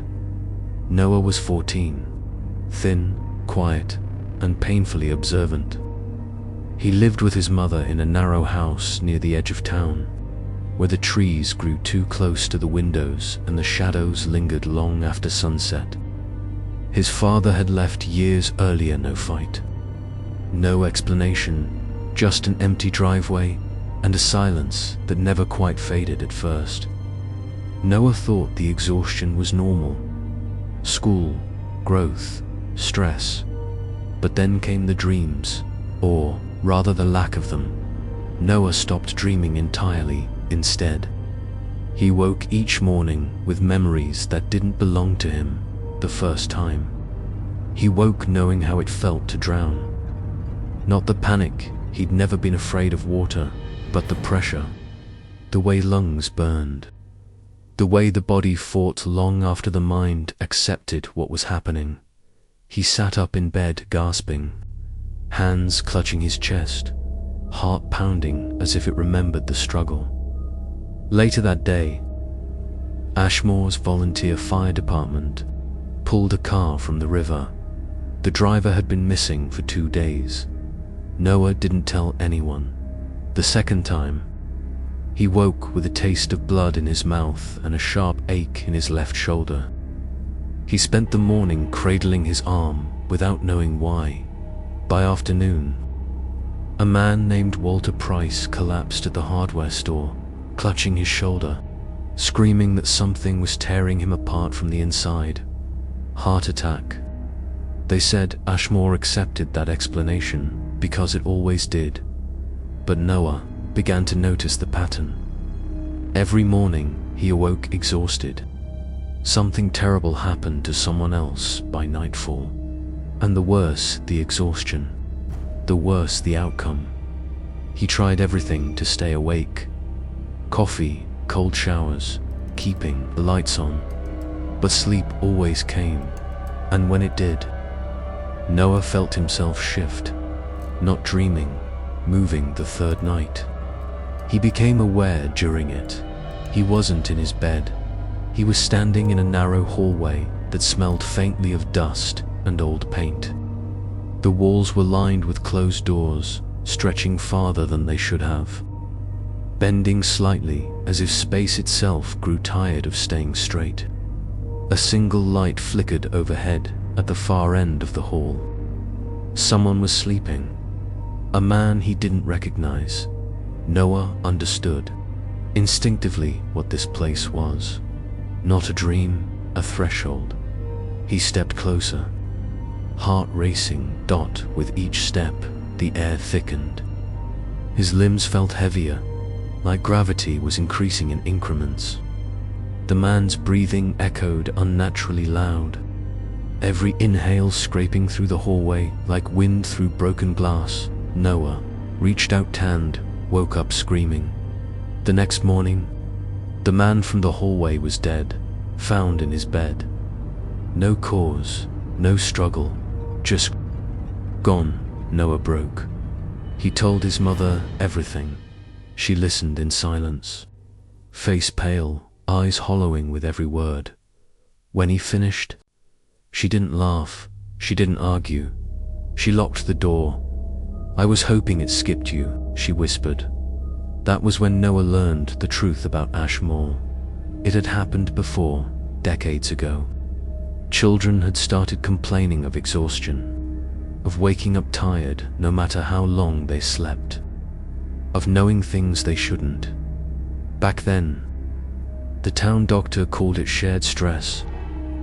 Noah was 14. thin, quiet, and painfully observant. He lived with his mother in a narrow house near the edge of town, where the trees grew too close to the windows and the shadows lingered long after sunset. His father had left years earlier. No fight, no explanation, just an empty driveway and a silence that never quite faded at first. Noah thought the exhaustion was normal. School, growth, stress. But then came the dreams, or rather the lack of them. Noah stopped dreaming entirely instead. He woke each morning with memories that didn't belong to him the first time. He woke knowing how it felt to drown. Not the panic, he'd never been afraid of water, but the pressure, the way lungs burned, the way the body fought long after the mind accepted what was happening. He sat up in bed gasping, hands clutching his chest, heart pounding as if it remembered the struggle. Later that day, Ashmore's volunteer fire department pulled a car from the river. The driver had been missing for 2 days. Noah didn't tell anyone. The second time, he woke with a taste of blood in his mouth and a sharp ache in his left shoulder. He spent the morning cradling his arm without knowing why. By afternoon, a man named Walter Price collapsed at the hardware store, clutching his shoulder, screaming that something was tearing him apart from the inside. Heart attack. They said Ashmore accepted that explanation because it always did. But Noah began to notice the pattern. Every morning he awoke exhausted. Something terrible happened to someone else by nightfall. And the worse the exhaustion, the worse the outcome. He tried everything to stay awake. Coffee, cold showers, keeping the lights on. But sleep always came. And when it did, Noah felt himself shift, not dreaming, moving the third night. He became aware during it. He wasn't in his bed. He was standing in a narrow hallway that smelled faintly of dust and old paint. The walls were lined with closed doors, stretching farther than they should have, bending slightly as if space itself grew tired of staying straight. A single light flickered overhead at the far end of the hall. Someone was sleeping. A man he didn't recognize. Noah understood instinctively what this place was. Not a dream, a threshold. He stepped closer, heart racing. With each step, the air thickened. His limbs felt heavier, like gravity was increasing in increments. The man's breathing echoed unnaturally loud, every inhale scraping through the hallway like wind through broken glass. Noah reached out hand, woke up screaming. The next morning, the man from the hallway was dead, found in his bed. No cause, no struggle, just gone. Noah broke. He told his mother everything. She listened in silence, face pale, eyes hollowing with every word. When he finished, she didn't laugh, she didn't argue. She locked the door. "I was hoping it skipped you," she whispered. That was when Noah learned the truth about Ashmore. It had happened before, decades ago. Children had started complaining of exhaustion, of waking up tired no matter how long they slept, of knowing things they shouldn't. Back then, the town doctor called it shared stress.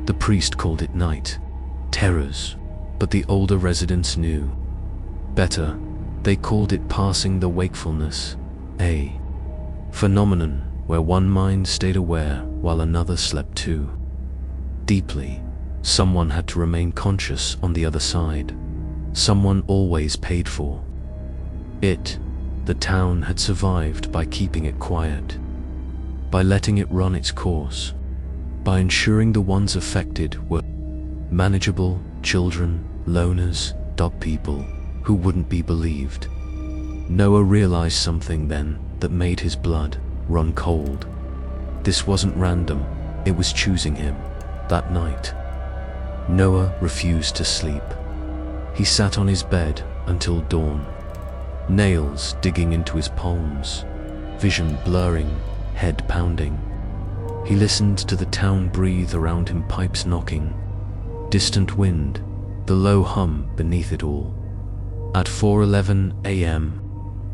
The priest called it night terrors, but the older residents knew better. They called it passing the wakefulness, a phenomenon where one mind stayed aware while another slept too deeply. Someone had to remain conscious on the other side. Someone always paid for it. The town had survived by keeping it quiet, by letting it run its course, by ensuring the ones affected were manageable: children, loners, people who wouldn't be believed. Noah realized something then that made his blood run cold. This wasn't random, it was choosing him that night. Noah refused to sleep. He sat on his bed until dawn, nails digging into his palms, vision blurring, head pounding. He listened to the town breathe around him, pipes knocking, distant wind, the low hum beneath it all. At 4:11 a.m.,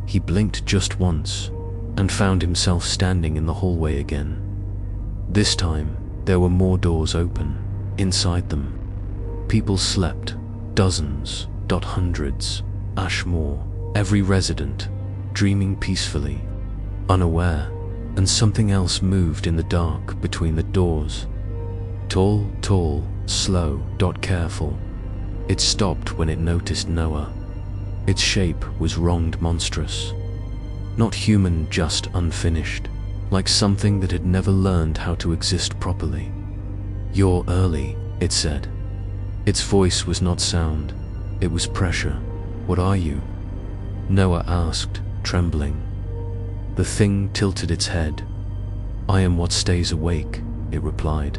he blinked just once and found himself standing in the hallway again. This time, there were more doors open. Inside them, people slept, dozens, hundreds, Ashmore, every resident, dreaming peacefully, unaware, and something else moved in the dark between the doors. Tall, slow, careful. It stopped when it noticed Noah. Its shape was wronged, monstrous. Not human, just unfinished, like something that had never learned how to exist properly. "You're early," it said. Its voice was not sound, it was pressure. "What are you?" Noah asked, trembling. The thing tilted its head. "I am what stays awake," it replied,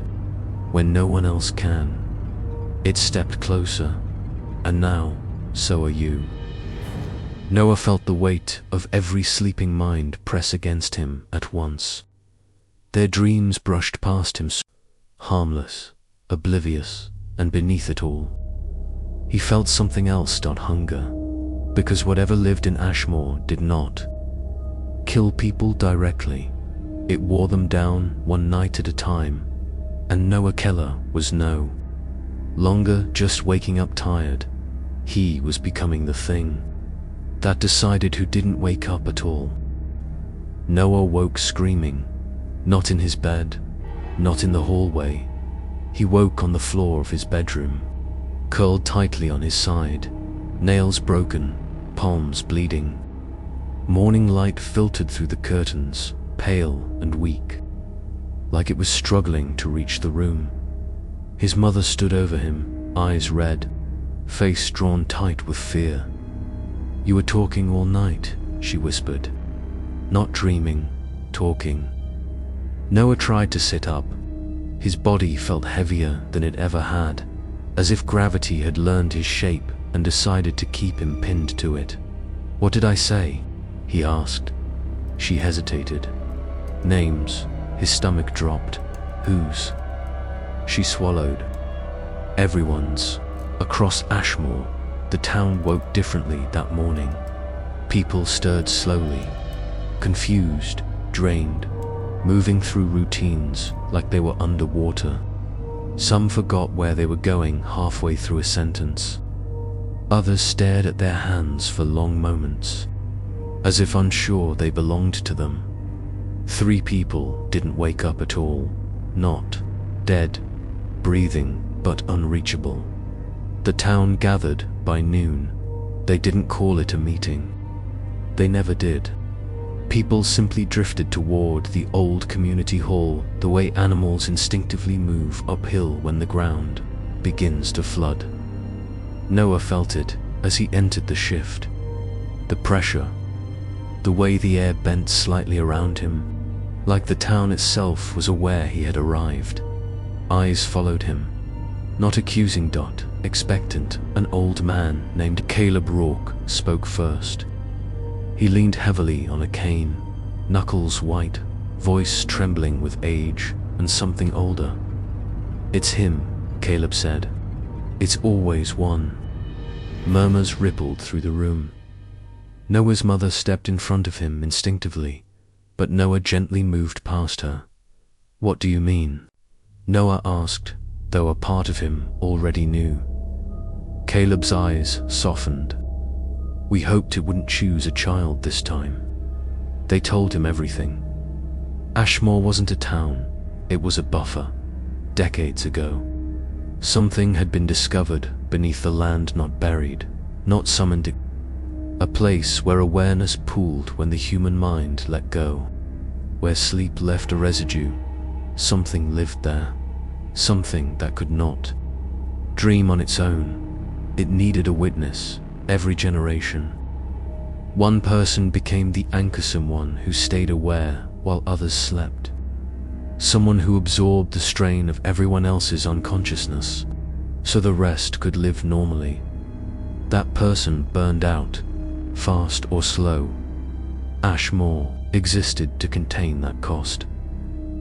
"when no one else can." It stepped closer, and now, so are you. Noah felt the weight of every sleeping mind press against him at once. Their dreams brushed past him, harmless, oblivious, and beneath it all, he felt something else, hunger, because whatever lived in Ashmore did not kill people directly. It wore them down one night at a time, and Noah Keller was no longer just waking up tired. He was becoming the thing that decided who didn't wake up at all. Noah woke screaming, not in his bed, not in the hallway. He woke on the floor of his bedroom, curled tightly on his side, nails broken, palms bleeding. Morning light filtered through the curtains, pale and weak, like it was struggling to reach the room. His mother stood over him, eyes red, face drawn tight with fear. "You were talking all night," she whispered. "Not dreaming, talking." Noah tried to sit up. His body felt heavier than it ever had, as if gravity had learned his shape and decided to keep him pinned to it. "What did I say?" he asked. She hesitated. "Names." His stomach dropped. "Whose?" She swallowed. "Everyone's." Across Ashmore, the town woke differently that morning. People stirred slowly, confused, drained, moving through routines like they were underwater. Some forgot where they were going halfway through a sentence. Others stared at their hands for long moments, as if unsure they belonged to them. 3 people didn't wake up at all, not dead, breathing but unreachable. The town gathered by noon. They didn't call it a meeting. They never did. People simply drifted toward the old community hall, the way animals instinctively move uphill when the ground begins to flood. Noah felt it as he entered the shift. The pressure, the way the air bent slightly around him, like the town itself was aware he had arrived. Eyes followed him, not accusing, expectant. An old man named Caleb Rourke spoke first. He leaned heavily on a cane, knuckles white, voice trembling with age and something older. "It's him," Caleb said. "It's always one." Murmurs rippled through the room. Noah's mother stepped in front of him instinctively, but Noah gently moved past her. "What do you mean?" Noah asked, though a part of him already knew. Caleb's eyes softened. "We hoped it wouldn't choose a child this time." They told him everything. Ashmore wasn't a town, it was a buffer. Decades ago, something had been discovered beneath the land, not buried, not summoned. A place where awareness pooled when the human mind let go, where sleep left a residue. Something lived there, something that could not dream on its own. It needed a witness, every generation. One person became the anchorsome one who stayed aware while others slept. Someone who absorbed the strain of everyone else's unconsciousness. so the rest could live normally. That person burned out, fast or slow. Ashmore existed to contain that cost.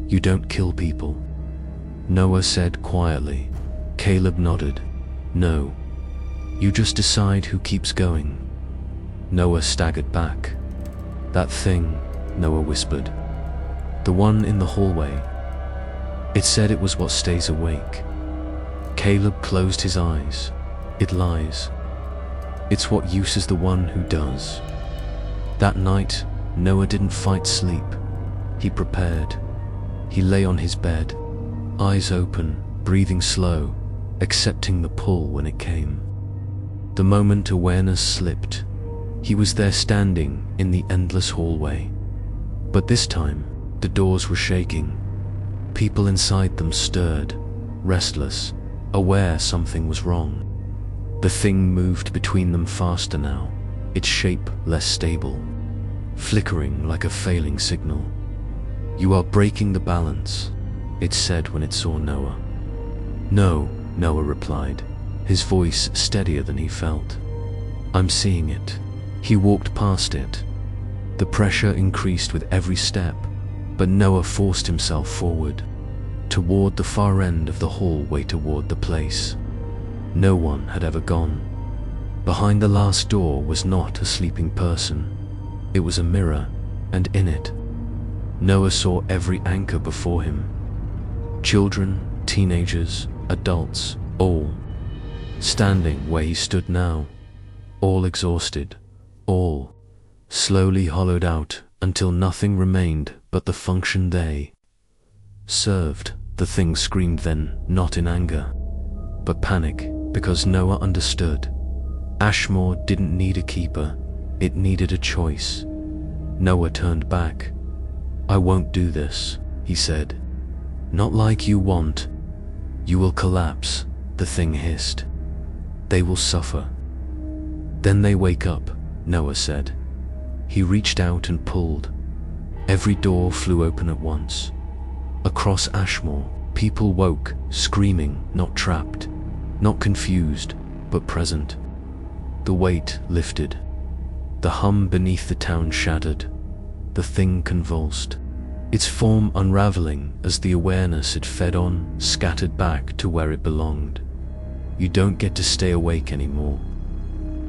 You don't kill people, Noah said quietly. Caleb nodded. No. You just decide who keeps going. Noah staggered back. That thing, Noah whispered. The one in the hallway. It said it was what stays awake. Caleb closed his eyes. It lies. It's what use is the one who does. That night, Noah didn't fight sleep. He prepared. He lay on his bed, eyes open, breathing slow, accepting the pull when it came. The moment awareness slipped, he was there standing in the endless hallway. But this time, the doors were shaking. People inside them stirred, restless, aware something was wrong. The thing moved between them faster now, its shape less stable, flickering like a failing signal. You are breaking the balance, it said when it saw Noah. No, Noah replied, his voice steadier than he felt. I'm seeing it. He walked past it. The pressure increased with every step, but Noah forced himself forward, toward the far end of the hallway, toward the place no one had ever gone. Behind the last door was not a sleeping person. It was a mirror, and in it, Noah saw every anchor before him. Children, teenagers, adults, all standing where he stood now, all exhausted, all slowly hollowed out until nothing remained but the function they served. The thing screamed then, not in anger, but panic, because Noah understood. Ashmore didn't need a keeper, it needed a choice. Noah turned back. I won't do this, he said. Not like you want. You will collapse, the thing hissed. They will suffer. Then they wake up, Noah said. He reached out and pulled. Every door flew open at once. Across Ashmore, people woke, screaming, not trapped, not confused, but present. The weight lifted. The hum beneath the town shattered. The thing convulsed, its form unraveling as the awareness it fed on scattered back to where it belonged. You don't get to stay awake anymore,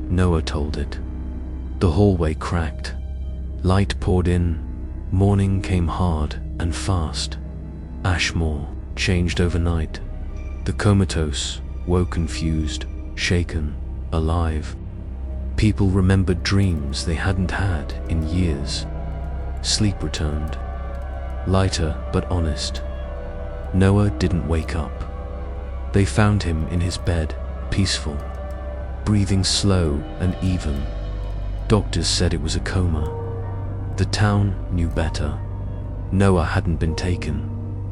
Noah told it. The hallway cracked. Light poured in. Morning came hard and fast. Ashmore changed overnight. The comatose woke confused, shaken, alive. People remembered dreams they hadn't had in years. Sleep returned, lighter but honest. Noah didn't wake up. They found him in his bed, peaceful, breathing slow and even. Doctors said it was a coma. The town knew better. Noah hadn't been taken.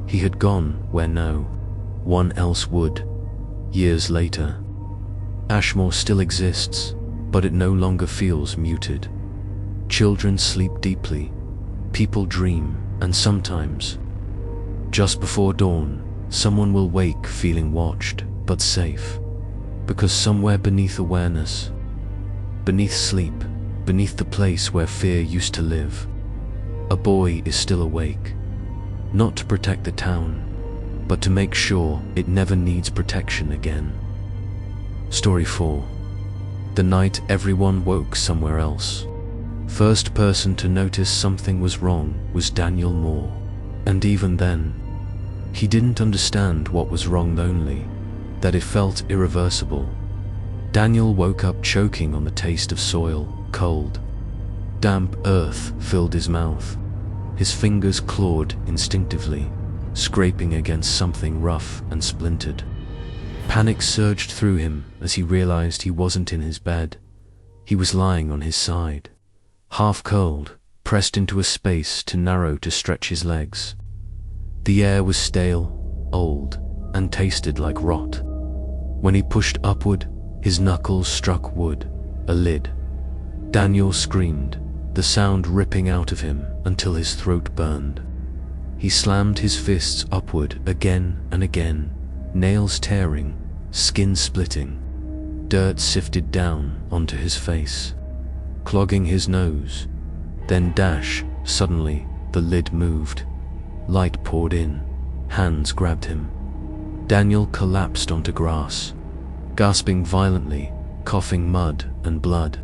He had gone where no one else would. Years later, Ashmore still exists, but it no longer feels muted. Children sleep deeply, people dream, and sometimes, just before dawn, someone will wake feeling watched, but safe. Because somewhere beneath awareness, beneath sleep, beneath the place where fear used to live, a boy is still awake. Not to protect the town, but to make sure it never needs protection again. Story 4. The night everyone woke somewhere else. First person to notice something was wrong was Daniel Moore. And even then, he didn't understand what was wrong, only that it felt irreversible. Daniel woke up choking on the taste of soil, cold. Damp earth filled his mouth. His fingers clawed instinctively, scraping against something rough and splintered. Panic surged through him as he realized he wasn't in his bed. He was lying on his side, half curled, pressed into a space too narrow to stretch his legs. The air was stale, old, and tasted like rot. When he pushed upward, his knuckles struck wood, a lid. Daniel screamed, the sound ripping out of him until his throat burned. He slammed his fists upward again and again, nails tearing, skin splitting. Dirt sifted down onto his face, clogging his nose. Then suddenly, the lid moved. Light poured in. Hands grabbed him. Daniel collapsed onto grass, gasping violently, coughing mud and blood.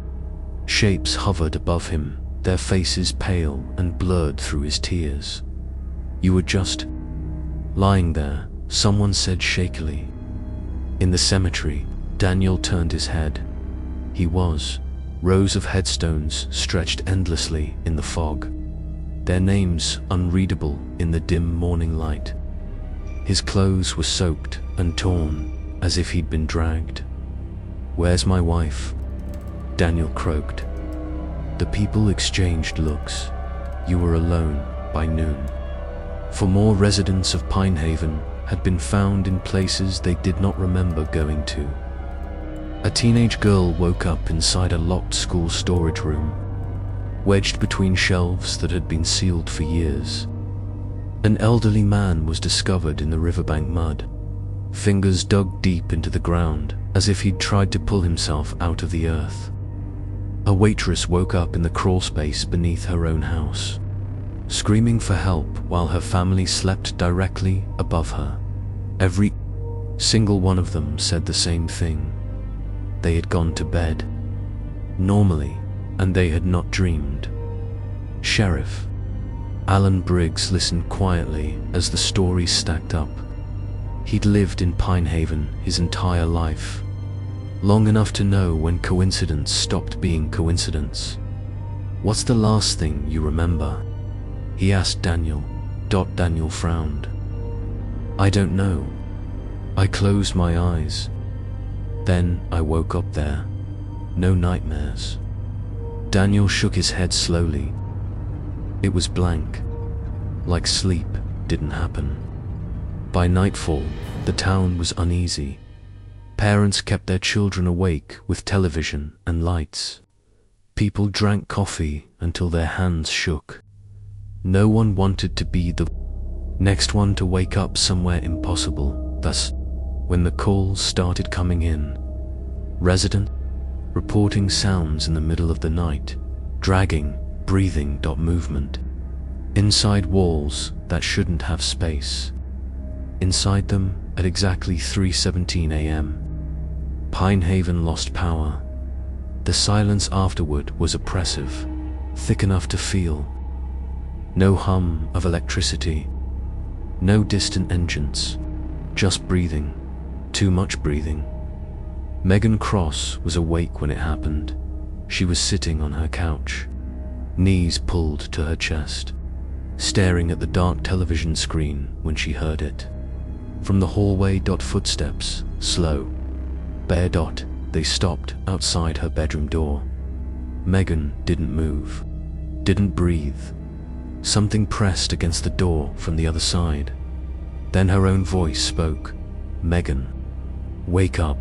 Shapes hovered above him, their faces pale and blurred through his tears. "You were just lying there," someone said shakily. In the cemetery, Daniel turned his head. He was. Rows of headstones stretched endlessly in the fog, their names unreadable in the dim morning light. His clothes were soaked and torn, as if he'd been dragged. "Where's my wife?" Daniel croaked. The people exchanged looks. You were alone by noon. For more residents of Pinehaven had been found in places they did not remember going to. A teenage girl woke up inside a locked school storage room, wedged between shelves that had been sealed for years. An elderly man was discovered in the riverbank mud, fingers dug deep into the ground as if he'd tried to pull himself out of the earth. A waitress woke up in the crawlspace beneath her own house, screaming for help while her family slept directly above her. Every single one of them said the same thing. They had gone to bed normally, and they had not dreamed. Sheriff Alan Briggs listened quietly as the stories stacked up. He'd lived in Pinehaven his entire life, long enough to know when coincidence stopped being coincidence. "What's the last thing you remember?" he asked Daniel. Daniel frowned. "I don't know. I closed my eyes. Then I woke up there. No nightmares." Daniel shook his head slowly. It was blank, like sleep didn't happen. By nightfall, the town was uneasy. Parents kept their children awake with television and lights. People drank coffee until their hands shook. No one wanted to be the next one to wake up somewhere impossible. Thus, when the calls started coming in, resident reporting sounds in the middle of the night, dragging, breathing movement. Inside walls that shouldn't have space. Inside them at exactly 3:17 a.m. Pinehaven lost power. The silence afterward was oppressive, thick enough to feel. No hum of electricity, no distant engines, just breathing, too much breathing. Megan Cross was awake when it happened. She was sitting on her couch, knees pulled to her chest, staring at the dark television screen when she heard it. From the hallway, footsteps, slow, bare. They stopped outside her bedroom door. Megan didn't move, didn't breathe. Something pressed against the door from the other side. Then her own voice spoke. "Megan, wake up."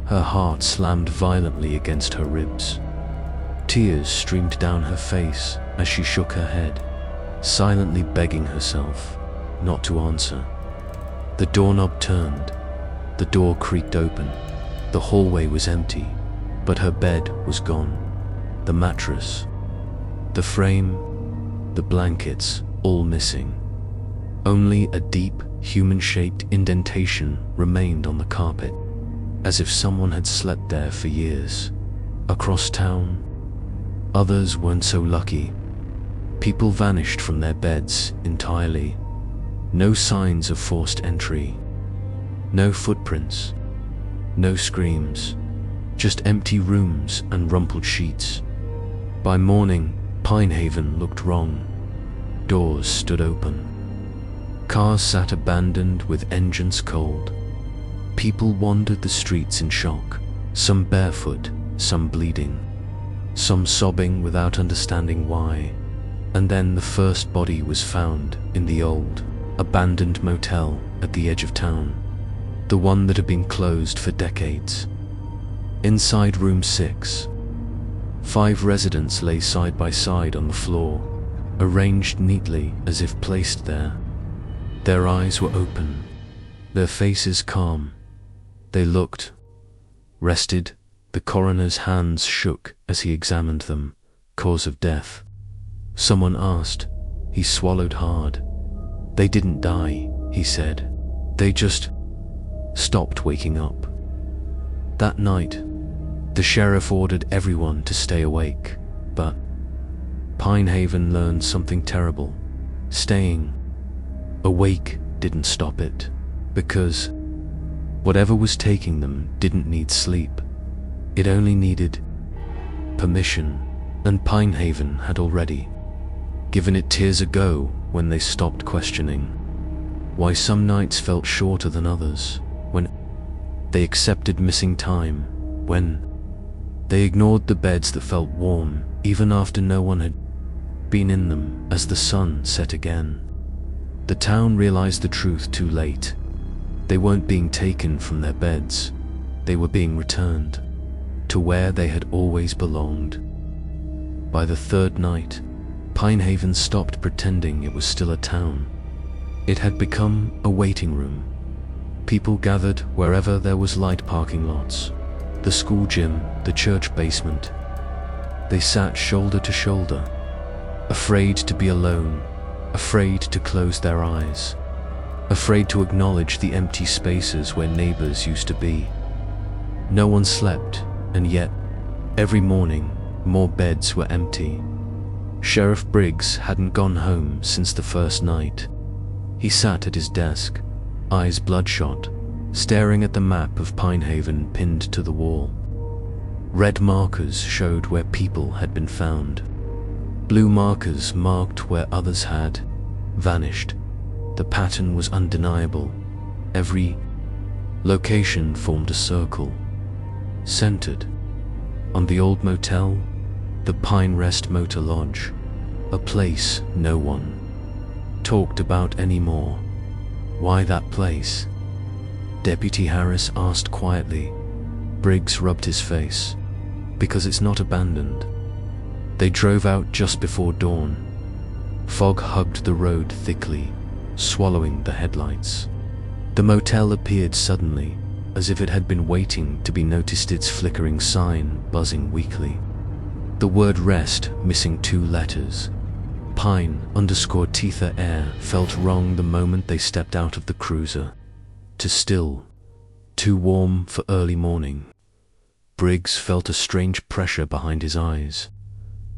Her heart slammed violently against her ribs. Tears streamed down her face as she shook her head, silently begging herself not to answer. The doorknob turned. The door creaked open. The hallway was empty, but her bed was gone. The mattress, the frame, the blankets, all missing. Only a deep, human-shaped indentation remained on the carpet, as if someone had slept there for years. Across town, others weren't so lucky. People vanished from their beds entirely. No signs of forced entry. No footprints. No screams. Just empty rooms and rumpled sheets. By morning, Pinehaven looked wrong. Doors stood open. Cars sat abandoned with engines cold. People wandered the streets in shock, some barefoot, some bleeding, some sobbing without understanding why. And then the first body was found in the old, abandoned motel at the edge of town, the one that had been closed for decades. Inside room 6, 5 residents lay side by side on the floor, arranged neatly as if placed there. Their eyes were open, their faces calm. They looked rested. The coroner's hands shook as he examined them. Cause of death? Someone asked. He swallowed hard. They didn't die, he said. They just stopped waking up. That night, the sheriff ordered everyone to stay awake, but Pinehaven learned something terrible. Staying awake didn't stop it, because whatever was taking them didn't need sleep. It only needed permission, and Pinehaven had already given it tears ago when they stopped questioning why some nights felt shorter than others, when they accepted missing time, when they ignored the beds that felt warm even after no one had been in them. As the sun set again, the town realized the truth too late. They weren't being taken from their beds, they were being returned to where they had always belonged. By the third night, Pinehaven stopped pretending it was still a town. It had become a waiting room. People gathered wherever there was light, parking lots, the school gym, the church basement. They sat shoulder to shoulder, afraid to be alone, afraid to close their eyes, afraid to acknowledge the empty spaces where neighbors used to be. No one slept, and yet, every morning, more beds were empty. Sheriff Briggs hadn't gone home since the first night. He sat at his desk, eyes bloodshot, staring at the map of Pinehaven pinned to the wall. Red markers showed where people had been found. Blue markers marked where others had vanished. The pattern was undeniable. Every location formed a circle, centered on the old motel, the Pine Rest Motor Lodge, a place no one talked about anymore. Why that place? Deputy Harris asked quietly. Briggs rubbed his face. Because it's not abandoned. They drove out just before dawn. Fog hugged the road thickly, swallowing the headlights. The motel appeared suddenly, as if it had been waiting to be noticed, its flickering sign buzzing weakly. The word rest missing 2 letters. Pine_Tether air felt wrong the moment they stepped out of the cruiser. Too still, too warm for early morning. Briggs felt a strange pressure behind his eyes,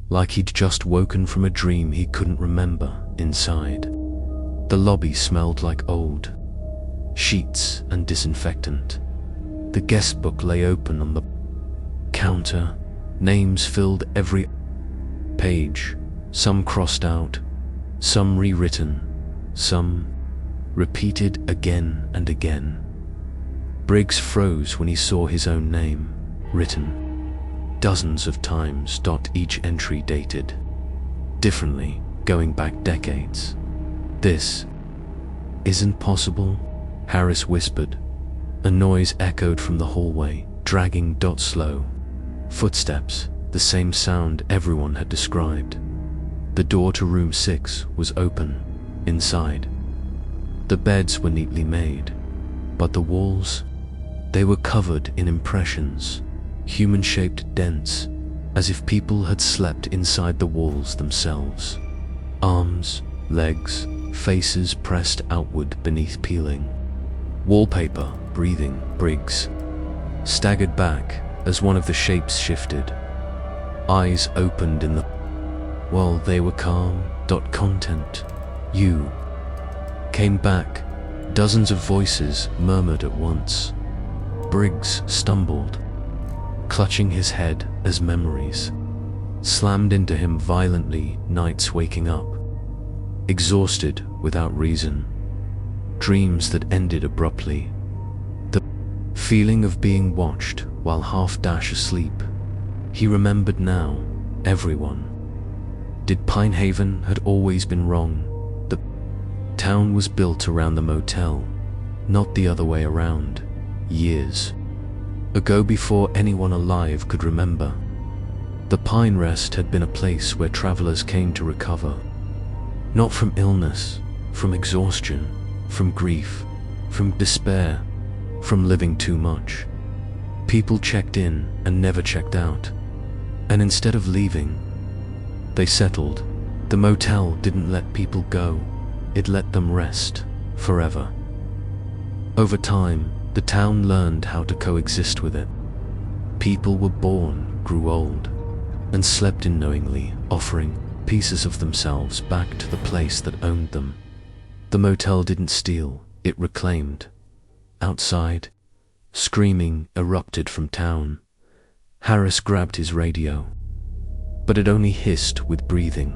like he'd just woken from a dream he couldn't remember. Inside, the lobby smelled like old sheets and disinfectant. The guest book lay open on the counter. Names filled every page, some crossed out, some rewritten, some repeated again and again. Briggs froze when he saw his own name, written dozens of times. Each entry dated differently, going back decades. This isn't possible, Harris whispered. A noise echoed from the hallway, dragging. Slow footsteps, the same sound everyone had described. The door to room 6 was open. Inside, the beds were neatly made, but the walls, they were covered in impressions, human-shaped dents, as if people had slept inside the walls themselves. Arms, legs, faces pressed outward beneath peeling wallpaper, breathing. Briggs staggered back as one of the shapes shifted. Eyes opened in the while they were calm. Content. You came back. Dozens of voices murmured at once. Briggs stumbled, clutching his head as memories slammed into him violently. Nights waking up, exhausted without reason. Dreams that ended abruptly. The feeling of being watched while half asleep. He remembered now. Everyone. Did Pinehaven had always been wrong? The town was built around the motel, not the other way around. Years ago, before anyone alive could remember, the Pine Rest had been a place where travelers came to recover. Not from illness, from exhaustion, from grief, from despair, from living too much. People checked in and never checked out. And instead of leaving, they settled. The motel didn't let people go. It let them rest forever. Over time, the town learned how to coexist with it. People were born, grew old, and slept in knowingly, offering pieces of themselves back to the place that owned them. The motel didn't steal, it reclaimed. Outside, screaming erupted from town. Harris grabbed his radio, but it only hissed with breathing,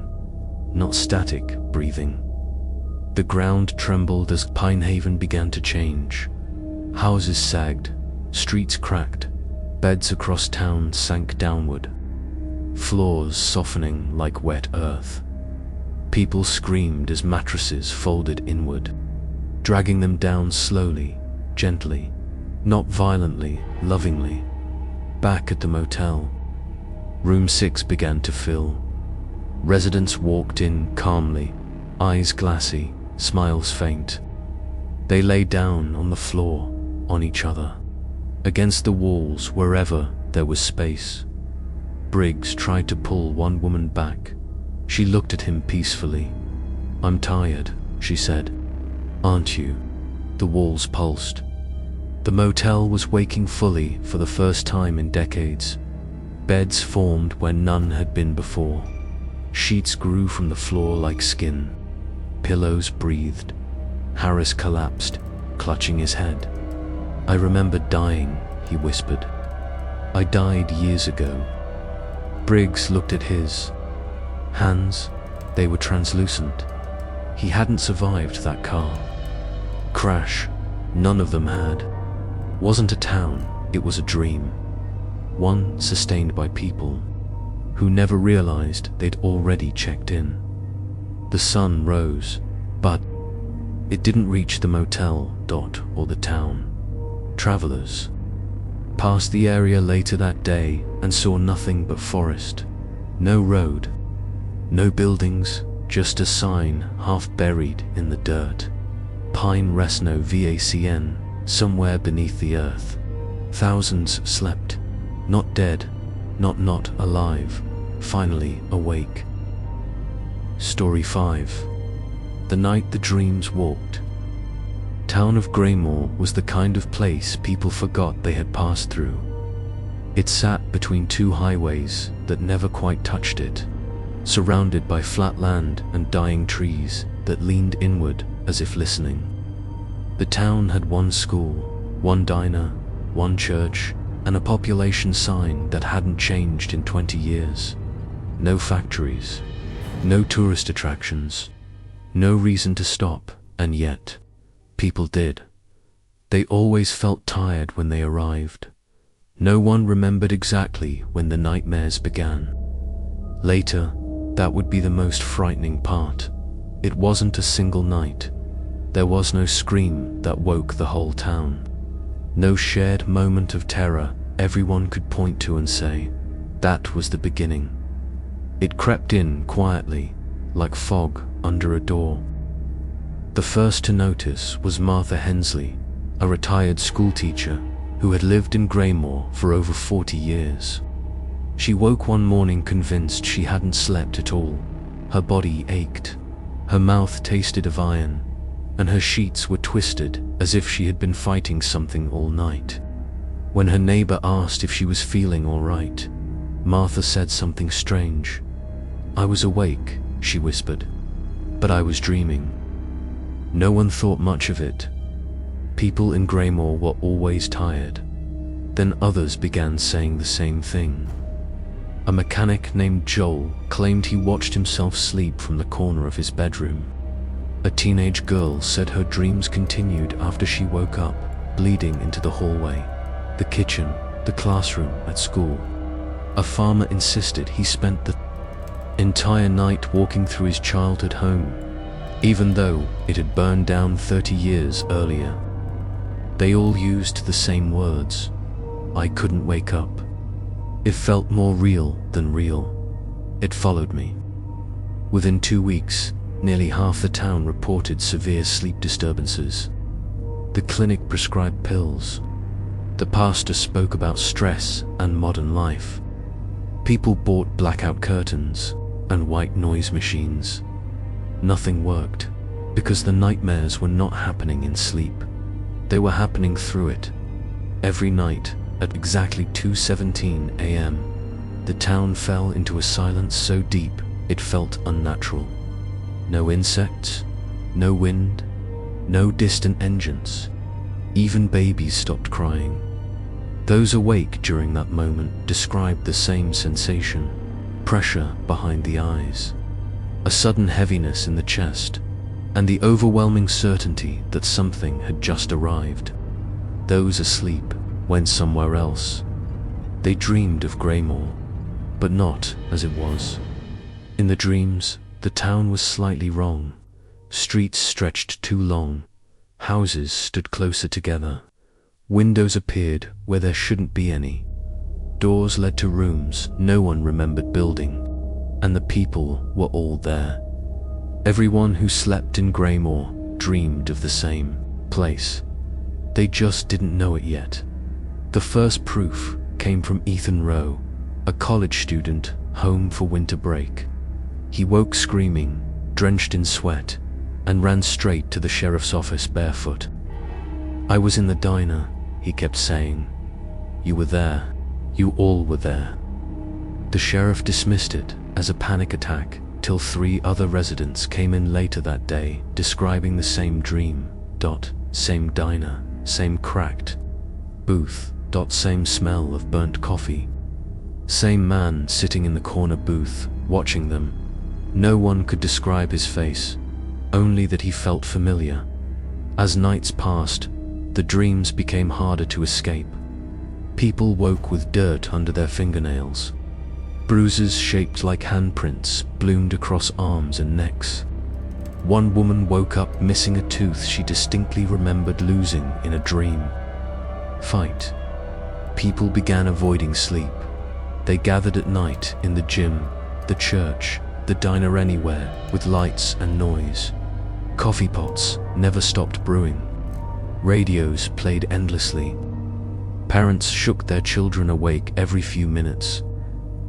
not static breathing. The ground trembled as Pinehaven began to change. Houses sagged, streets cracked, beds across town sank downward, floors softening like wet earth. People screamed as mattresses folded inward, dragging them down slowly, gently, not violently, lovingly. Back at the motel, room 6 began to fill. Residents walked in calmly, eyes glassy, smiles faint. They lay down on the floor, on each other, against the walls wherever there was space. Briggs tried to pull one woman back. She looked at him peacefully. "I'm tired," she said. "Aren't you?" The walls pulsed. The motel was waking fully for the first time in decades. Beds formed where none had been before. Sheets grew from the floor like skin. Pillows breathed. Harris collapsed, clutching his head. "I remember dying," he whispered. "I died years ago." Briggs looked at his hands. They were translucent. He hadn't survived that car crash. None of them had. Wasn't a town, it was a dream. One sustained by people who never realized they'd already checked in. The sun rose, but it didn't reach the motel, or the town. Travelers passed the area later that day and saw nothing but forest. No road, no buildings, just a sign half buried in the dirt. Pine Resno VACN, somewhere beneath the earth. Thousands slept, not dead, not alive, finally awake. Story 5. The night the dreams walked. Town of Graymore was the kind of place people forgot they had passed through. It sat between two highways that never quite touched it, surrounded by flat land and dying trees that leaned inward as if listening. The town had one school, one diner, one church, and a population sign that hadn't changed in 20 years. No factories, no tourist attractions, no reason to stop, and yet, people did. They always felt tired when they arrived. No one remembered exactly when the nightmares began. Later, that would be the most frightening part. It wasn't a single night. There was no scream that woke the whole town. No shared moment of terror everyone could point to and say, that was the beginning. It crept in quietly, like fog under a door. The first to notice was Martha Hensley, a retired schoolteacher who had lived in Graymore for over 40 years. She woke one morning convinced she hadn't slept at all. Her body ached, her mouth tasted of iron, and her sheets were twisted as if she had been fighting something all night. When her neighbor asked if she was feeling all right, Martha said something strange. "I was awake," she whispered, "but I was dreaming." No one thought much of it. People in Graymore were always tired. Then others began saying the same thing. A mechanic named Joel claimed he watched himself sleep from the corner of his bedroom. A teenage girl said her dreams continued after she woke up, bleeding into the hallway, the kitchen, the classroom at school. A farmer insisted he spent the entire night walking through his childhood home, even though it had burned down 30 years earlier. They all used the same words. I couldn't wake up. It felt more real than real. It followed me. Within 2 weeks, nearly half the town reported severe sleep disturbances. The clinic prescribed pills, The pastor spoke about stress and modern life. People bought blackout curtains and white noise machines. Nothing worked, because the nightmares were not happening in sleep. They were happening through it. Every night, at exactly 2:17 a.m., the town fell into a silence so deep it felt unnatural. No insects, no wind, no distant engines. Even babies stopped crying. Those awake during that moment described the same sensation: pressure behind the eyes, a sudden heaviness in the chest, and the overwhelming certainty that something had just arrived. Those asleep went somewhere else. They dreamed of Greymore, but not as it was. In the dreams, the town was slightly wrong. Streets stretched too long. Houses stood closer together. Windows appeared where there shouldn't be any. Doors led to rooms no one remembered building, and the people were all there. Everyone who slept in Greymore dreamed of the same place. They just didn't know it yet. The first proof came from Ethan Rowe, a college student home for winter break. He woke screaming, drenched in sweat, and ran straight to the sheriff's office barefoot. "I was in the diner," he kept saying. "You were there. You all were there." The sheriff dismissed it as a panic attack till 3 other residents came in later that day describing the same dream. Same diner, same cracked booth. Same smell of burnt coffee. Same man sitting in the corner booth, watching them. No one could describe his face, only that he felt familiar. As nights passed, the dreams became harder to escape. People woke with dirt under their fingernails. Bruises shaped like handprints bloomed across arms and necks. One woman woke up missing a tooth she distinctly remembered losing in a dream. Fight. People began avoiding sleep. They gathered at night in the gym, the church, the diner, anywhere with lights and noise. Coffee pots never stopped brewing. Radios played endlessly. Parents shook their children awake every few minutes,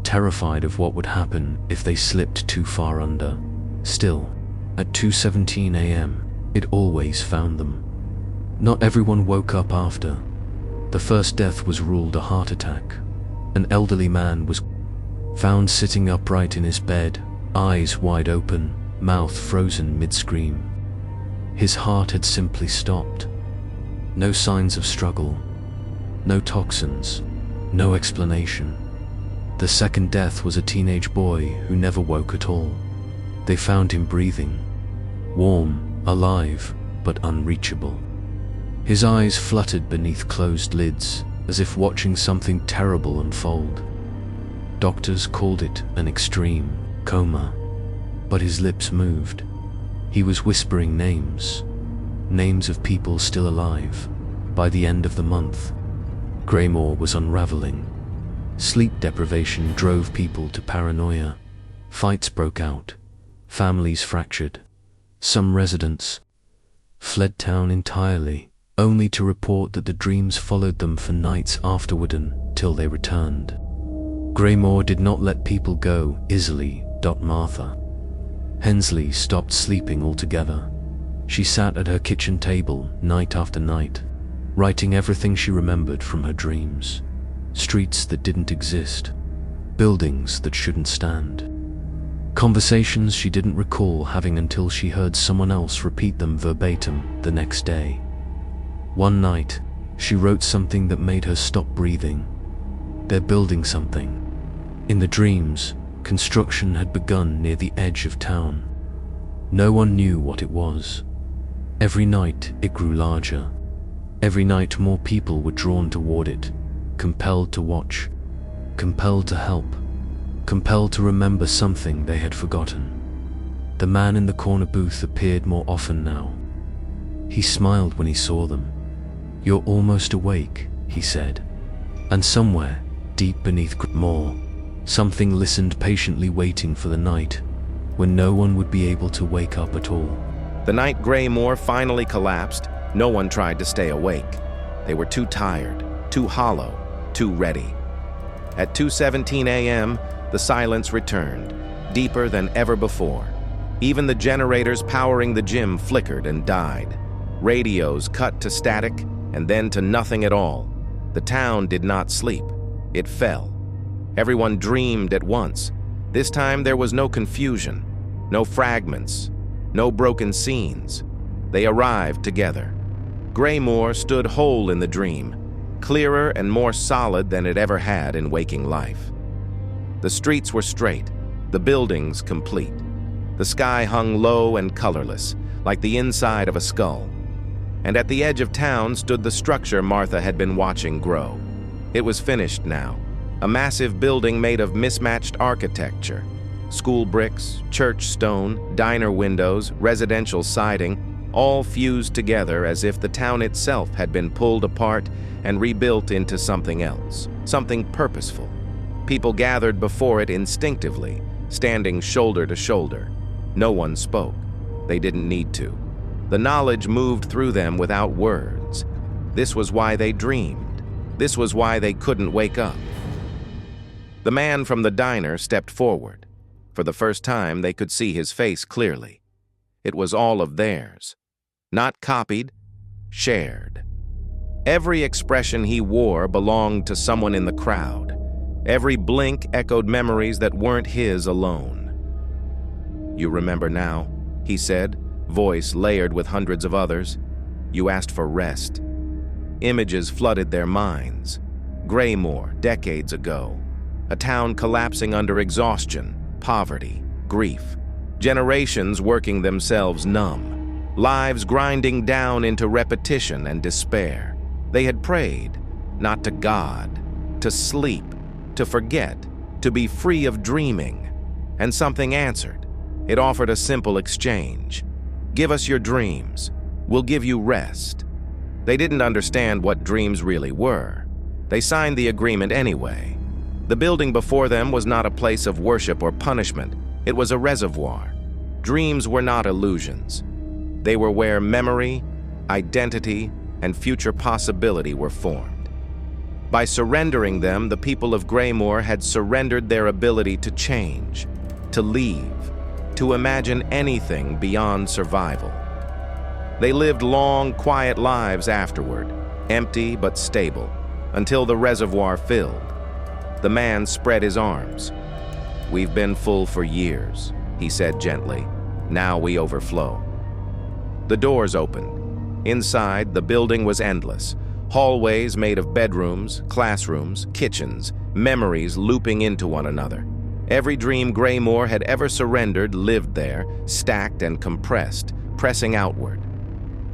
terrified of what would happen if they slipped too far under. Still, at 2:17 a.m., it always found them. Not everyone woke up after. The first death was ruled a heart attack. An elderly man was found sitting upright in his bed, eyes wide open, mouth frozen mid-scream. His heart had simply stopped. No signs of struggle, no toxins, no explanation. The second death was a teenage boy who never woke at all. They found him breathing, warm, alive, but unreachable. His eyes fluttered beneath closed lids, as if watching something terrible unfold. Doctors called it an extreme coma, but his lips moved. He was whispering names of people still alive. By the end of the month, Greymore was unraveling. Sleep deprivation drove people to paranoia. Fights broke out. Families fractured. Some residents fled town entirely, only to report that the dreams followed them for nights afterward until they returned. Greymore did not let people go easily. Martha Hensley stopped sleeping altogether. She sat at her kitchen table night after night, writing everything she remembered from her dreams. Streets that didn't exist, buildings that shouldn't stand, conversations she didn't recall having until she heard someone else repeat them verbatim the next day. One night, she wrote something that made her stop breathing. They're building something. In the dreams, construction had begun near the edge of town. No one knew what it was. Every night, it grew larger. Every night, more people were drawn toward it, compelled to watch, compelled to help, compelled to remember something they had forgotten. The man in the corner booth appeared more often now. He smiled when he saw them. "You're almost awake," he said. And somewhere, deep beneath more, something listened, patiently waiting for the night when no one would be able to wake up at all. The night Greymore finally collapsed, no one tried to stay awake. They were too tired, too hollow, too ready. At 2:17 a.m., the silence returned, deeper than ever before. Even the generators powering the gym flickered and died. Radios cut to static and then to nothing at all. The town did not sleep. It fell. Everyone dreamed at once. This time there was no confusion, no fragments, no broken scenes. They arrived together. Graymore stood whole in the dream, clearer and more solid than it ever had in waking life. The streets were straight, the buildings complete. The sky hung low and colorless, like the inside of a skull. And at the edge of town stood the structure Martha had been watching grow. It was finished now, a massive building made of mismatched architecture. School bricks, church stone, diner windows, residential siding, all fused together as if the town itself had been pulled apart and rebuilt into something else, something purposeful. People gathered before it instinctively, standing shoulder to shoulder. No one spoke. They didn't need to. The knowledge moved through them without words. This was why they dreamed. This was why they couldn't wake up. The man from the diner stepped forward. For the first time, they could see his face clearly. It was all of theirs. Not copied, shared. Every expression he wore belonged to someone in the crowd. Every blink echoed memories that weren't his alone. "You remember now," he said, voice layered with hundreds of others. "You asked for rest." Images flooded their minds. Graymore, decades ago. A town collapsing under exhaustion, poverty, grief. Generations working themselves numb. Lives grinding down into repetition and despair. They had prayed, not to God, to sleep, to forget, to be free of dreaming. And something answered. It offered a simple exchange. "Give us your dreams. We'll give you rest." They didn't understand what dreams really were. They signed the agreement anyway. The building before them was not a place of worship or punishment. It was a reservoir. Dreams were not illusions. They were where memory, identity, and future possibility were formed. By surrendering them, the people of Graymore had surrendered their ability to change, to leave, to imagine anything beyond survival. They lived long, quiet lives afterward, empty but stable, until the reservoir filled. The man spread his arms. "We've been full for years," he said gently. "Now we overflow." The doors opened. Inside, the building was endless. Hallways made of bedrooms, classrooms, kitchens, memories looping into one another. Every dream Graymore had ever surrendered lived there, stacked and compressed, pressing outward.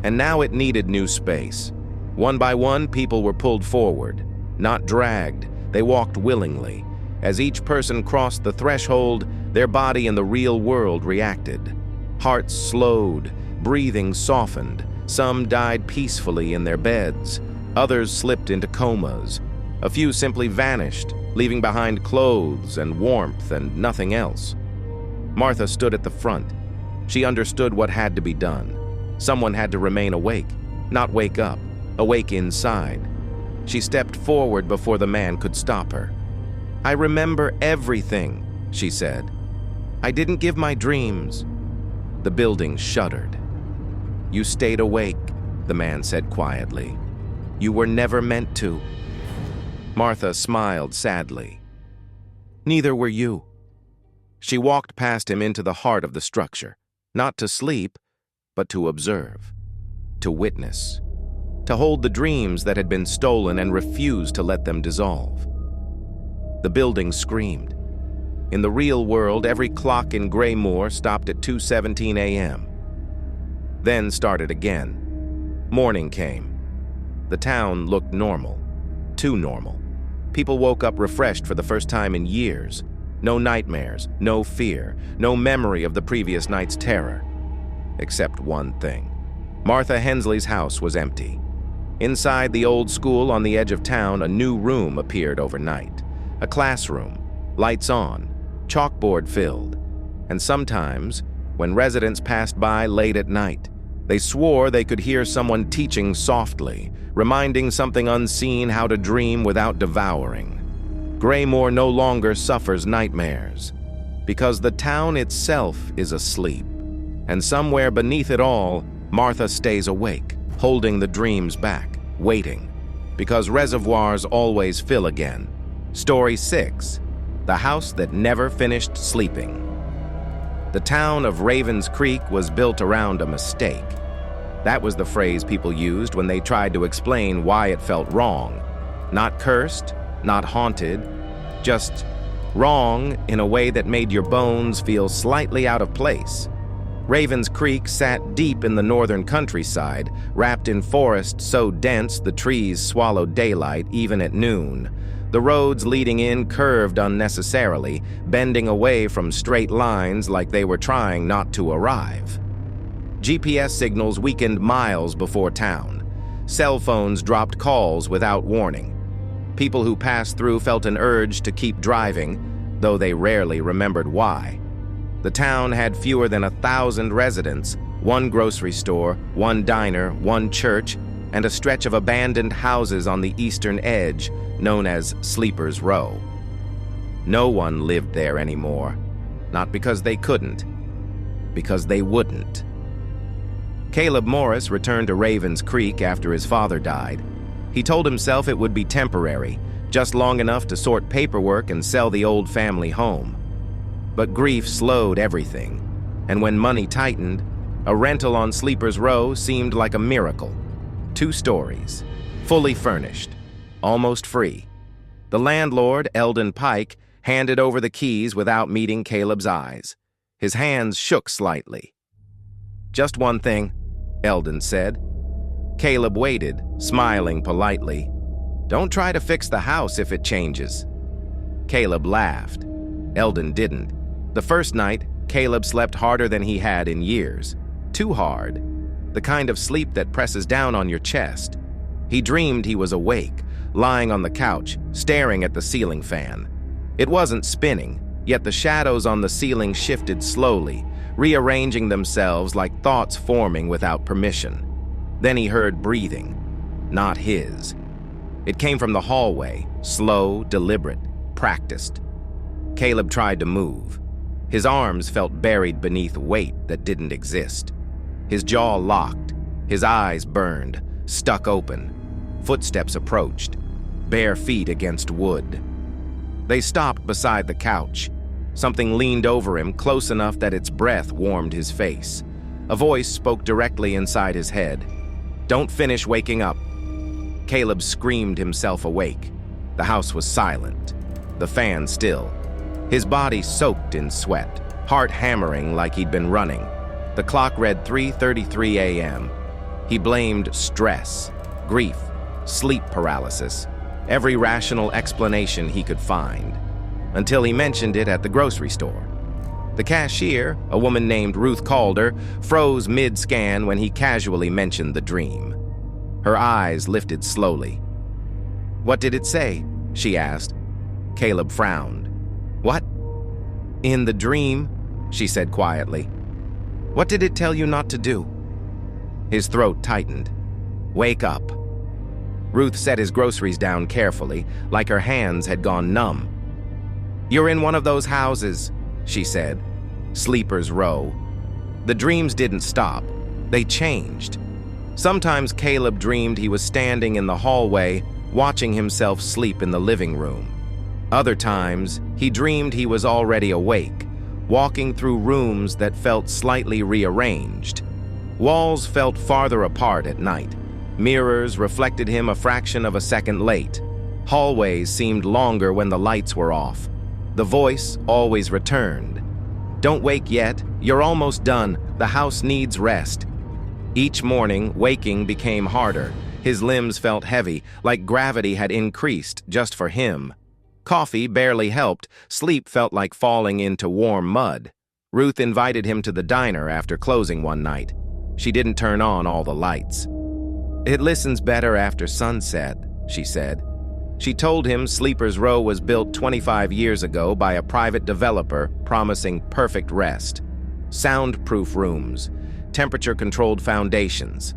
And now it needed new space. One by one, people were pulled forward, not dragged. They walked willingly. As each person crossed the threshold, their body in the real world reacted. Hearts slowed, breathing softened. Some died peacefully in their beds. Others slipped into comas. A few simply vanished, leaving behind clothes and warmth and nothing else. Martha stood at the front. She understood what had to be done. Someone had to remain awake, not wake up, awake inside. She stepped forward before the man could stop her. "I remember everything," she said. "I didn't give my dreams." The building shuddered. "You stayed awake," the man said quietly. "You were never meant to." Martha smiled sadly. "Neither were you." She walked past him into the heart of the structure, not to sleep, but to observe, to witness, to hold the dreams that had been stolen and refuse to let them dissolve. The building screamed. In the real world, every clock in Graymore stopped at 2:17 a.m. Then started again. Morning came. The town looked normal, too normal. People woke up refreshed for the first time in years. No nightmares, no fear, no memory of the previous night's terror. Except one thing. Martha Hensley's house was empty. Inside the old school on the edge of town, a new room appeared overnight. A classroom, lights on, chalkboard filled. And sometimes, when residents passed by late at night, They swore they could hear someone teaching softly, reminding something unseen how to dream without devouring. Graymore no longer suffers nightmares, because the town itself is asleep, and somewhere beneath it all, Martha stays awake, holding the dreams back, waiting, because reservoirs always fill again. Story 6, The House That Never Finished Sleeping. The town of Ravens Creek was built around a mistake. That was the phrase people used when they tried to explain why it felt wrong. Not cursed, not haunted, just wrong in a way that made your bones feel slightly out of place. Ravens Creek sat deep in the northern countryside, wrapped in forest so dense the trees swallowed daylight even at noon. The roads leading in curved unnecessarily, bending away from straight lines like they were trying not to arrive. GPS signals weakened miles before town. Cell phones dropped calls without warning. People who passed through felt an urge to keep driving, though they rarely remembered why. The town had fewer than 1,000 residents, one grocery store, one diner, one church, and a stretch of abandoned houses on the eastern edge, known as Sleepers Row. No one lived there anymore, not because they couldn't, because they wouldn't. Caleb Morris returned to Ravens Creek after his father died. He told himself it would be temporary, just long enough to sort paperwork and sell the old family home. But grief slowed everything, and when money tightened, a rental on Sleepers Row seemed like a miracle. 2 stories, fully furnished, almost free. The landlord, Eldon Pike, handed over the keys without meeting Caleb's eyes. His hands shook slightly. "Just one thing," Eldon said. Caleb waited, smiling politely. "Don't try to fix the house if it changes." Caleb laughed. Eldon didn't. The first night, Caleb slept harder than he had in years. Too hard. The kind of sleep that presses down on your chest. He dreamed he was awake, lying on the couch, staring at the ceiling fan. It wasn't spinning, yet the shadows on the ceiling shifted slowly, rearranging themselves like thoughts forming without permission. Then he heard breathing. Not his. It came from the hallway, slow, deliberate, practiced. Caleb tried to move. His arms felt buried beneath weight that didn't exist. His jaw locked, his eyes burned, stuck open. Footsteps approached, bare feet against wood. They stopped beside the couch. Something leaned over him close enough that its breath warmed his face. A voice spoke directly inside his head. "Don't finish waking up." Caleb screamed himself awake. The house was silent, the fan still. His body soaked in sweat, heart hammering like he'd been running. The clock read 3:33 a.m. He blamed stress, grief, sleep paralysis, every rational explanation he could find, until he mentioned it at the grocery store. The cashier, a woman named Ruth Calder, froze mid-scan when he casually mentioned the dream. Her eyes lifted slowly. "What did it say?" she asked. Caleb frowned. "What?" "In the dream," she said quietly. "What did it tell you not to do?" His throat tightened. "Wake up." Ruth set his groceries down carefully, like her hands had gone numb. "You're in one of those houses," she said. Sleepers Row. The dreams didn't stop. They changed. Sometimes Caleb dreamed he was standing in the hallway, watching himself sleep in the living room. Other times, he dreamed he was already awake, walking through rooms that felt slightly rearranged. Walls felt farther apart at night. Mirrors reflected him a fraction of a second late. Hallways seemed longer when the lights were off. The voice always returned. "Don't wake yet. You're almost done. The house needs rest." Each morning, waking became harder. His limbs felt heavy, like gravity had increased just for him. Coffee barely helped. Sleep felt like falling into warm mud. Ruth invited him to the diner after closing one night. She didn't turn on all the lights. "It listens better after sunset," she said. She told him Sleepers Row was built 25 years ago by a private developer promising perfect rest. Soundproof rooms, temperature-controlled foundations.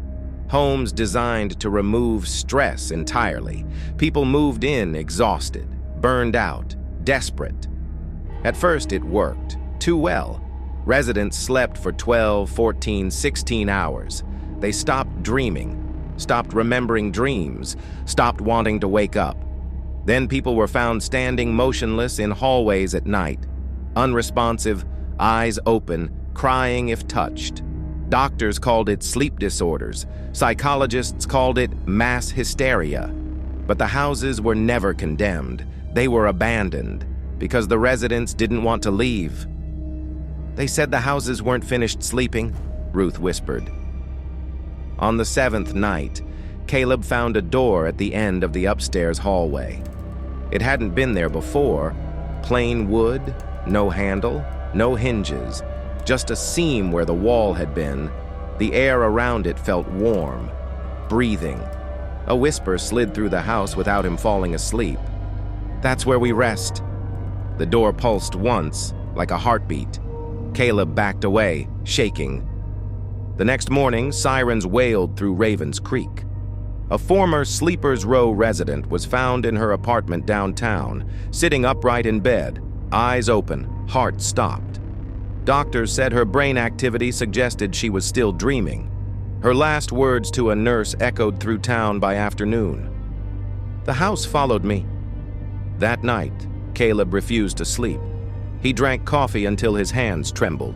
Homes designed to remove stress entirely. People moved in exhausted, burned out, desperate. At first it worked, too well. Residents slept for 12, 14, 16 hours. They stopped dreaming, stopped remembering dreams, stopped wanting to wake up. Then people were found standing motionless in hallways at night, unresponsive, eyes open, crying if touched. Doctors called it sleep disorders. Psychologists called it mass hysteria. But the houses were never condemned. They were abandoned because the residents didn't want to leave. They said the houses weren't finished sleeping, Ruth whispered. On the 7th night, Caleb found a door at the end of the upstairs hallway. It hadn't been there before. Plain wood, no handle, no hinges, just a seam where the wall had been. The air around it felt warm, breathing. A whisper slid through the house without him falling asleep. "That's where we rest." The door pulsed once, like a heartbeat. Caleb backed away, shaking. The next morning, sirens wailed through Ravens Creek. A former Sleepers Row resident was found in her apartment downtown, sitting upright in bed, eyes open, heart stopped. Doctors said her brain activity suggested she was still dreaming. Her last words to a nurse echoed through town by afternoon. "The house followed me." That night, Caleb refused to sleep. He drank coffee until his hands trembled.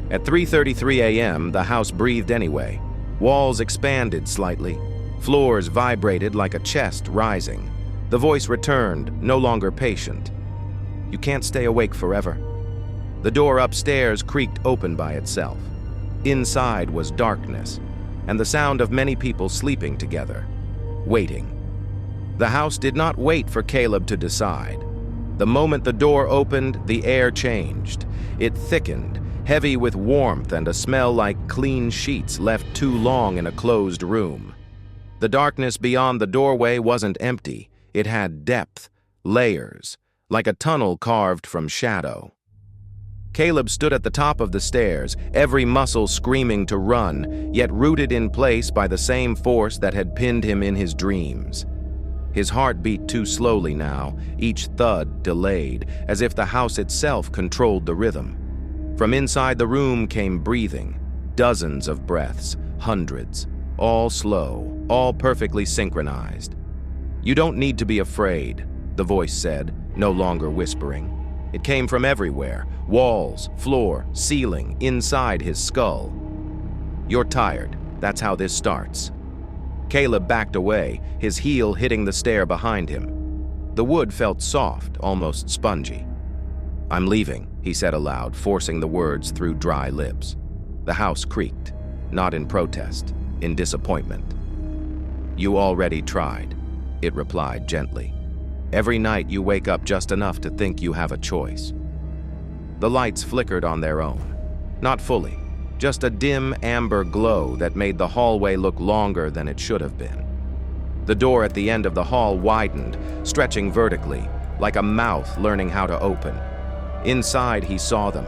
At 3:33 a.m., the house breathed anyway. Walls expanded slightly. Floors vibrated like a chest rising. The voice returned, no longer patient. "You can't stay awake forever." The door upstairs creaked open by itself. Inside was darkness, and the sound of many people sleeping together, waiting. The house did not wait for Caleb to decide. The moment the door opened, the air changed. It thickened, heavy with warmth and a smell like clean sheets left too long in a closed room. The darkness beyond the doorway wasn't empty. It had depth, layers, like a tunnel carved from shadow. Caleb stood at the top of the stairs, every muscle screaming to run, yet rooted in place by the same force that had pinned him in his dreams. His heart beat too slowly now, each thud delayed, as if the house itself controlled the rhythm. From inside the room came breathing, dozens of breaths, hundreds, all slow, all perfectly synchronized. "You don't need to be afraid," the voice said, no longer whispering. It came from everywhere, walls, floor, ceiling, inside his skull. "You're tired. That's how this starts." Caleb backed away, his heel hitting the stair behind him. The wood felt soft, almost spongy. "I'm leaving," he said aloud, forcing the words through dry lips. The house creaked, not in protest, in disappointment. "You already tried," it replied gently. "Every night you wake up just enough to think you have a choice." The lights flickered on their own. Not fully, just a dim amber glow that made the hallway look longer than it should have been. The door at the end of the hall widened, stretching vertically, like a mouth learning how to open. Inside he saw them,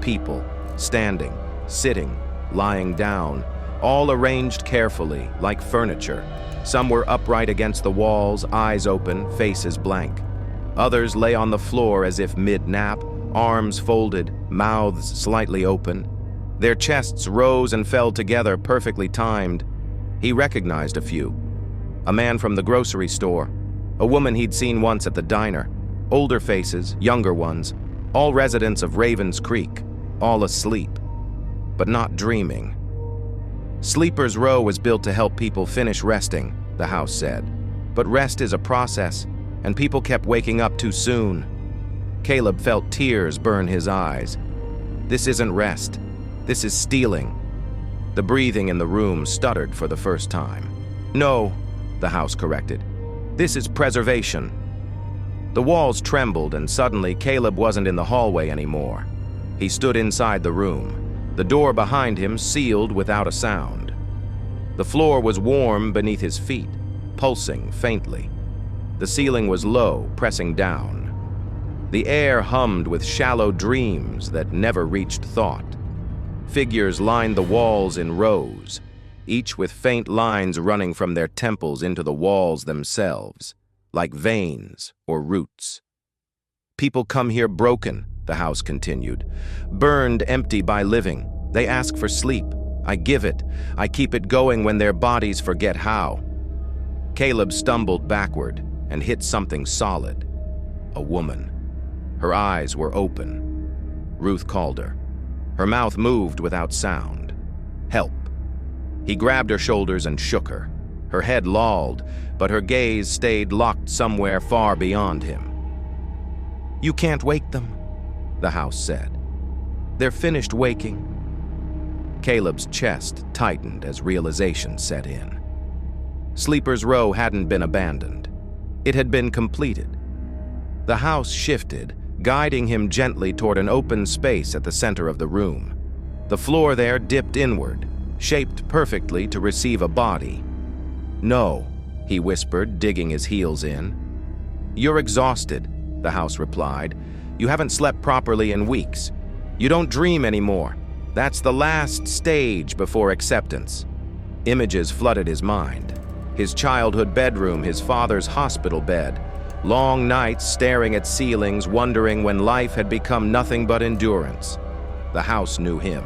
people, standing, sitting, lying down, all arranged carefully, like furniture. Some were upright against the walls, eyes open, faces blank. Others lay on the floor as if mid-nap, arms folded, mouths slightly open. Their chests rose and fell together, perfectly timed. He recognized a few. A man from the grocery store, a woman he'd seen once at the diner, older faces, younger ones, all residents of Ravens Creek, all asleep, but not dreaming. Sleepers Row was built to help people finish resting, the house said. But rest is a process, and people kept waking up too soon. Caleb felt tears burn his eyes. This isn't rest. This is stealing. The breathing in the room stuttered for the first time. "No," the house corrected. "This is preservation." The walls trembled, and suddenly Caleb wasn't in the hallway anymore. He stood inside the room, the door behind him sealed without a sound. The floor was warm beneath his feet, pulsing faintly. The ceiling was low, pressing down. The air hummed with shallow dreams that never reached thought. Figures lined the walls in rows, each with faint lines running from their temples into the walls themselves, like veins or roots. People come here broken, the house continued, burned empty by living. They ask for sleep. I give it. I keep it going when their bodies forget how. Caleb stumbled backward and hit something solid. A woman. Her eyes were open. Ruth called her. Her mouth moved without sound. Help. He grabbed her shoulders and shook her. Her head lolled, but her gaze stayed locked somewhere far beyond him. You can't wake them, the house said. They're finished waking. Caleb's chest tightened as realization set in. Sleeper's Row hadn't been abandoned. It had been completed. The house shifted, guiding him gently toward an open space at the center of the room. The floor there dipped inward, shaped perfectly to receive a body. No, he whispered, digging his heels in. You're exhausted, the house replied. You haven't slept properly in weeks. You don't dream anymore. That's the last stage before acceptance. Images flooded his mind. His childhood bedroom, his father's hospital bed. Long nights staring at ceilings, wondering when life had become nothing but endurance. The house knew him.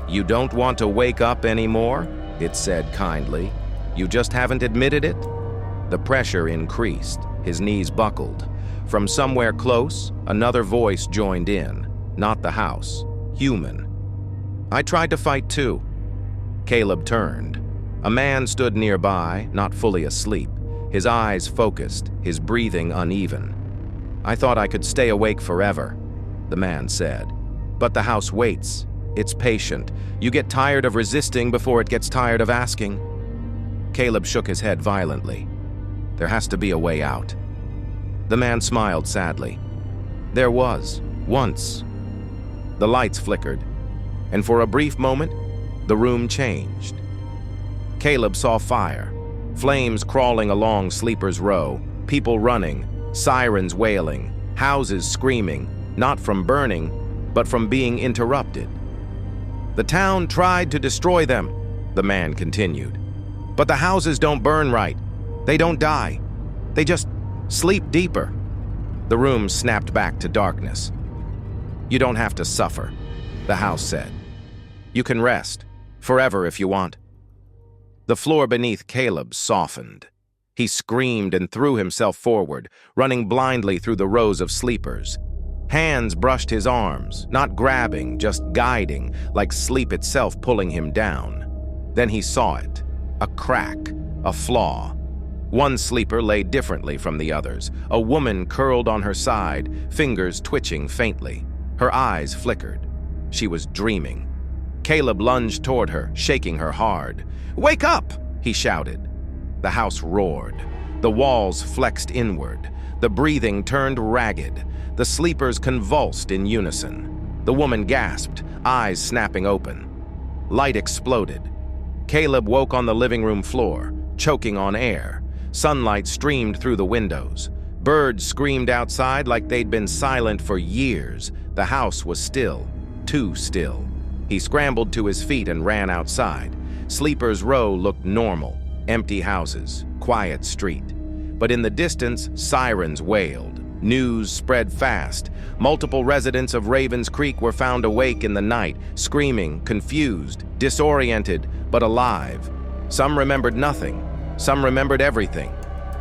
You don't want to wake up anymore, it said kindly. You just haven't admitted it? The pressure increased. His knees buckled. From somewhere close, another voice joined in. Not the house. Human. I tried to fight too. Caleb turned. A man stood nearby, not fully asleep, his eyes focused, his breathing uneven. I thought I could stay awake forever, the man said. But the house waits. It's patient. You get tired of resisting before it gets tired of asking. Caleb shook his head violently. There has to be a way out. The man smiled sadly. There was, once. The lights flickered, and for a brief moment, the room changed. Caleb saw fire, flames crawling along Sleeper's Row, people running, sirens wailing, houses screaming, not from burning, but from being interrupted. The town tried to destroy them, the man continued. But the houses don't burn right. They don't die. They just sleep deeper. The room snapped back to darkness. You don't have to suffer, the house said. You can rest, forever if you want. The floor beneath Caleb softened. He screamed and threw himself forward, running blindly through the rows of sleepers. Hands brushed his arms, not grabbing, just guiding, like sleep itself pulling him down. Then he saw it. A crack, a flaw. One sleeper lay differently from the others, a woman curled on her side, fingers twitching faintly. Her eyes flickered. She was dreaming. Caleb lunged toward her, shaking her hard. "Wake up!" he shouted. The house roared. The walls flexed inward. The breathing turned ragged. The sleepers convulsed in unison. The woman gasped, eyes snapping open. Light exploded. Caleb woke on the living room floor, choking on air. Sunlight streamed through the windows. Birds screamed outside like they'd been silent for years. The house was still, too still. He scrambled to his feet and ran outside. Sleeper's Row looked normal. Empty houses, quiet street. But in the distance, sirens wailed. News spread fast. Multiple residents of Ravens Creek were found awake in the night, screaming, confused, disoriented, but alive. Some remembered nothing. Some remembered everything.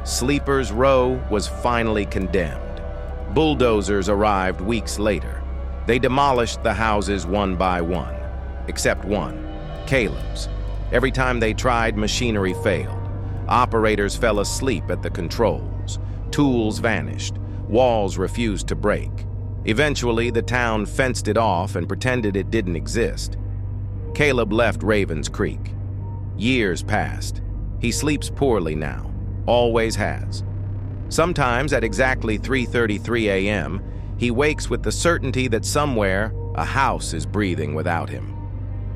Sleeper's Row was finally condemned. Bulldozers arrived weeks later. They demolished the houses one by one, except one, Caleb's. Every time they tried, machinery failed. Operators fell asleep at the controls. Tools vanished. Walls refused to break. Eventually, the town fenced it off and pretended it didn't exist. Caleb left Ravens Creek. Years passed. He sleeps poorly now, always has. Sometimes at exactly 3:33 a.m., he wakes with the certainty that somewhere a house is breathing without him.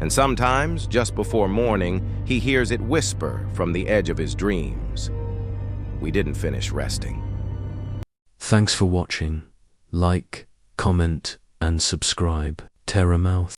And sometimes, just before morning, he hears it whisper from the edge of his dreams. We didn't finish resting. Thanks for watching. Like, comment, and subscribe. Terramouth.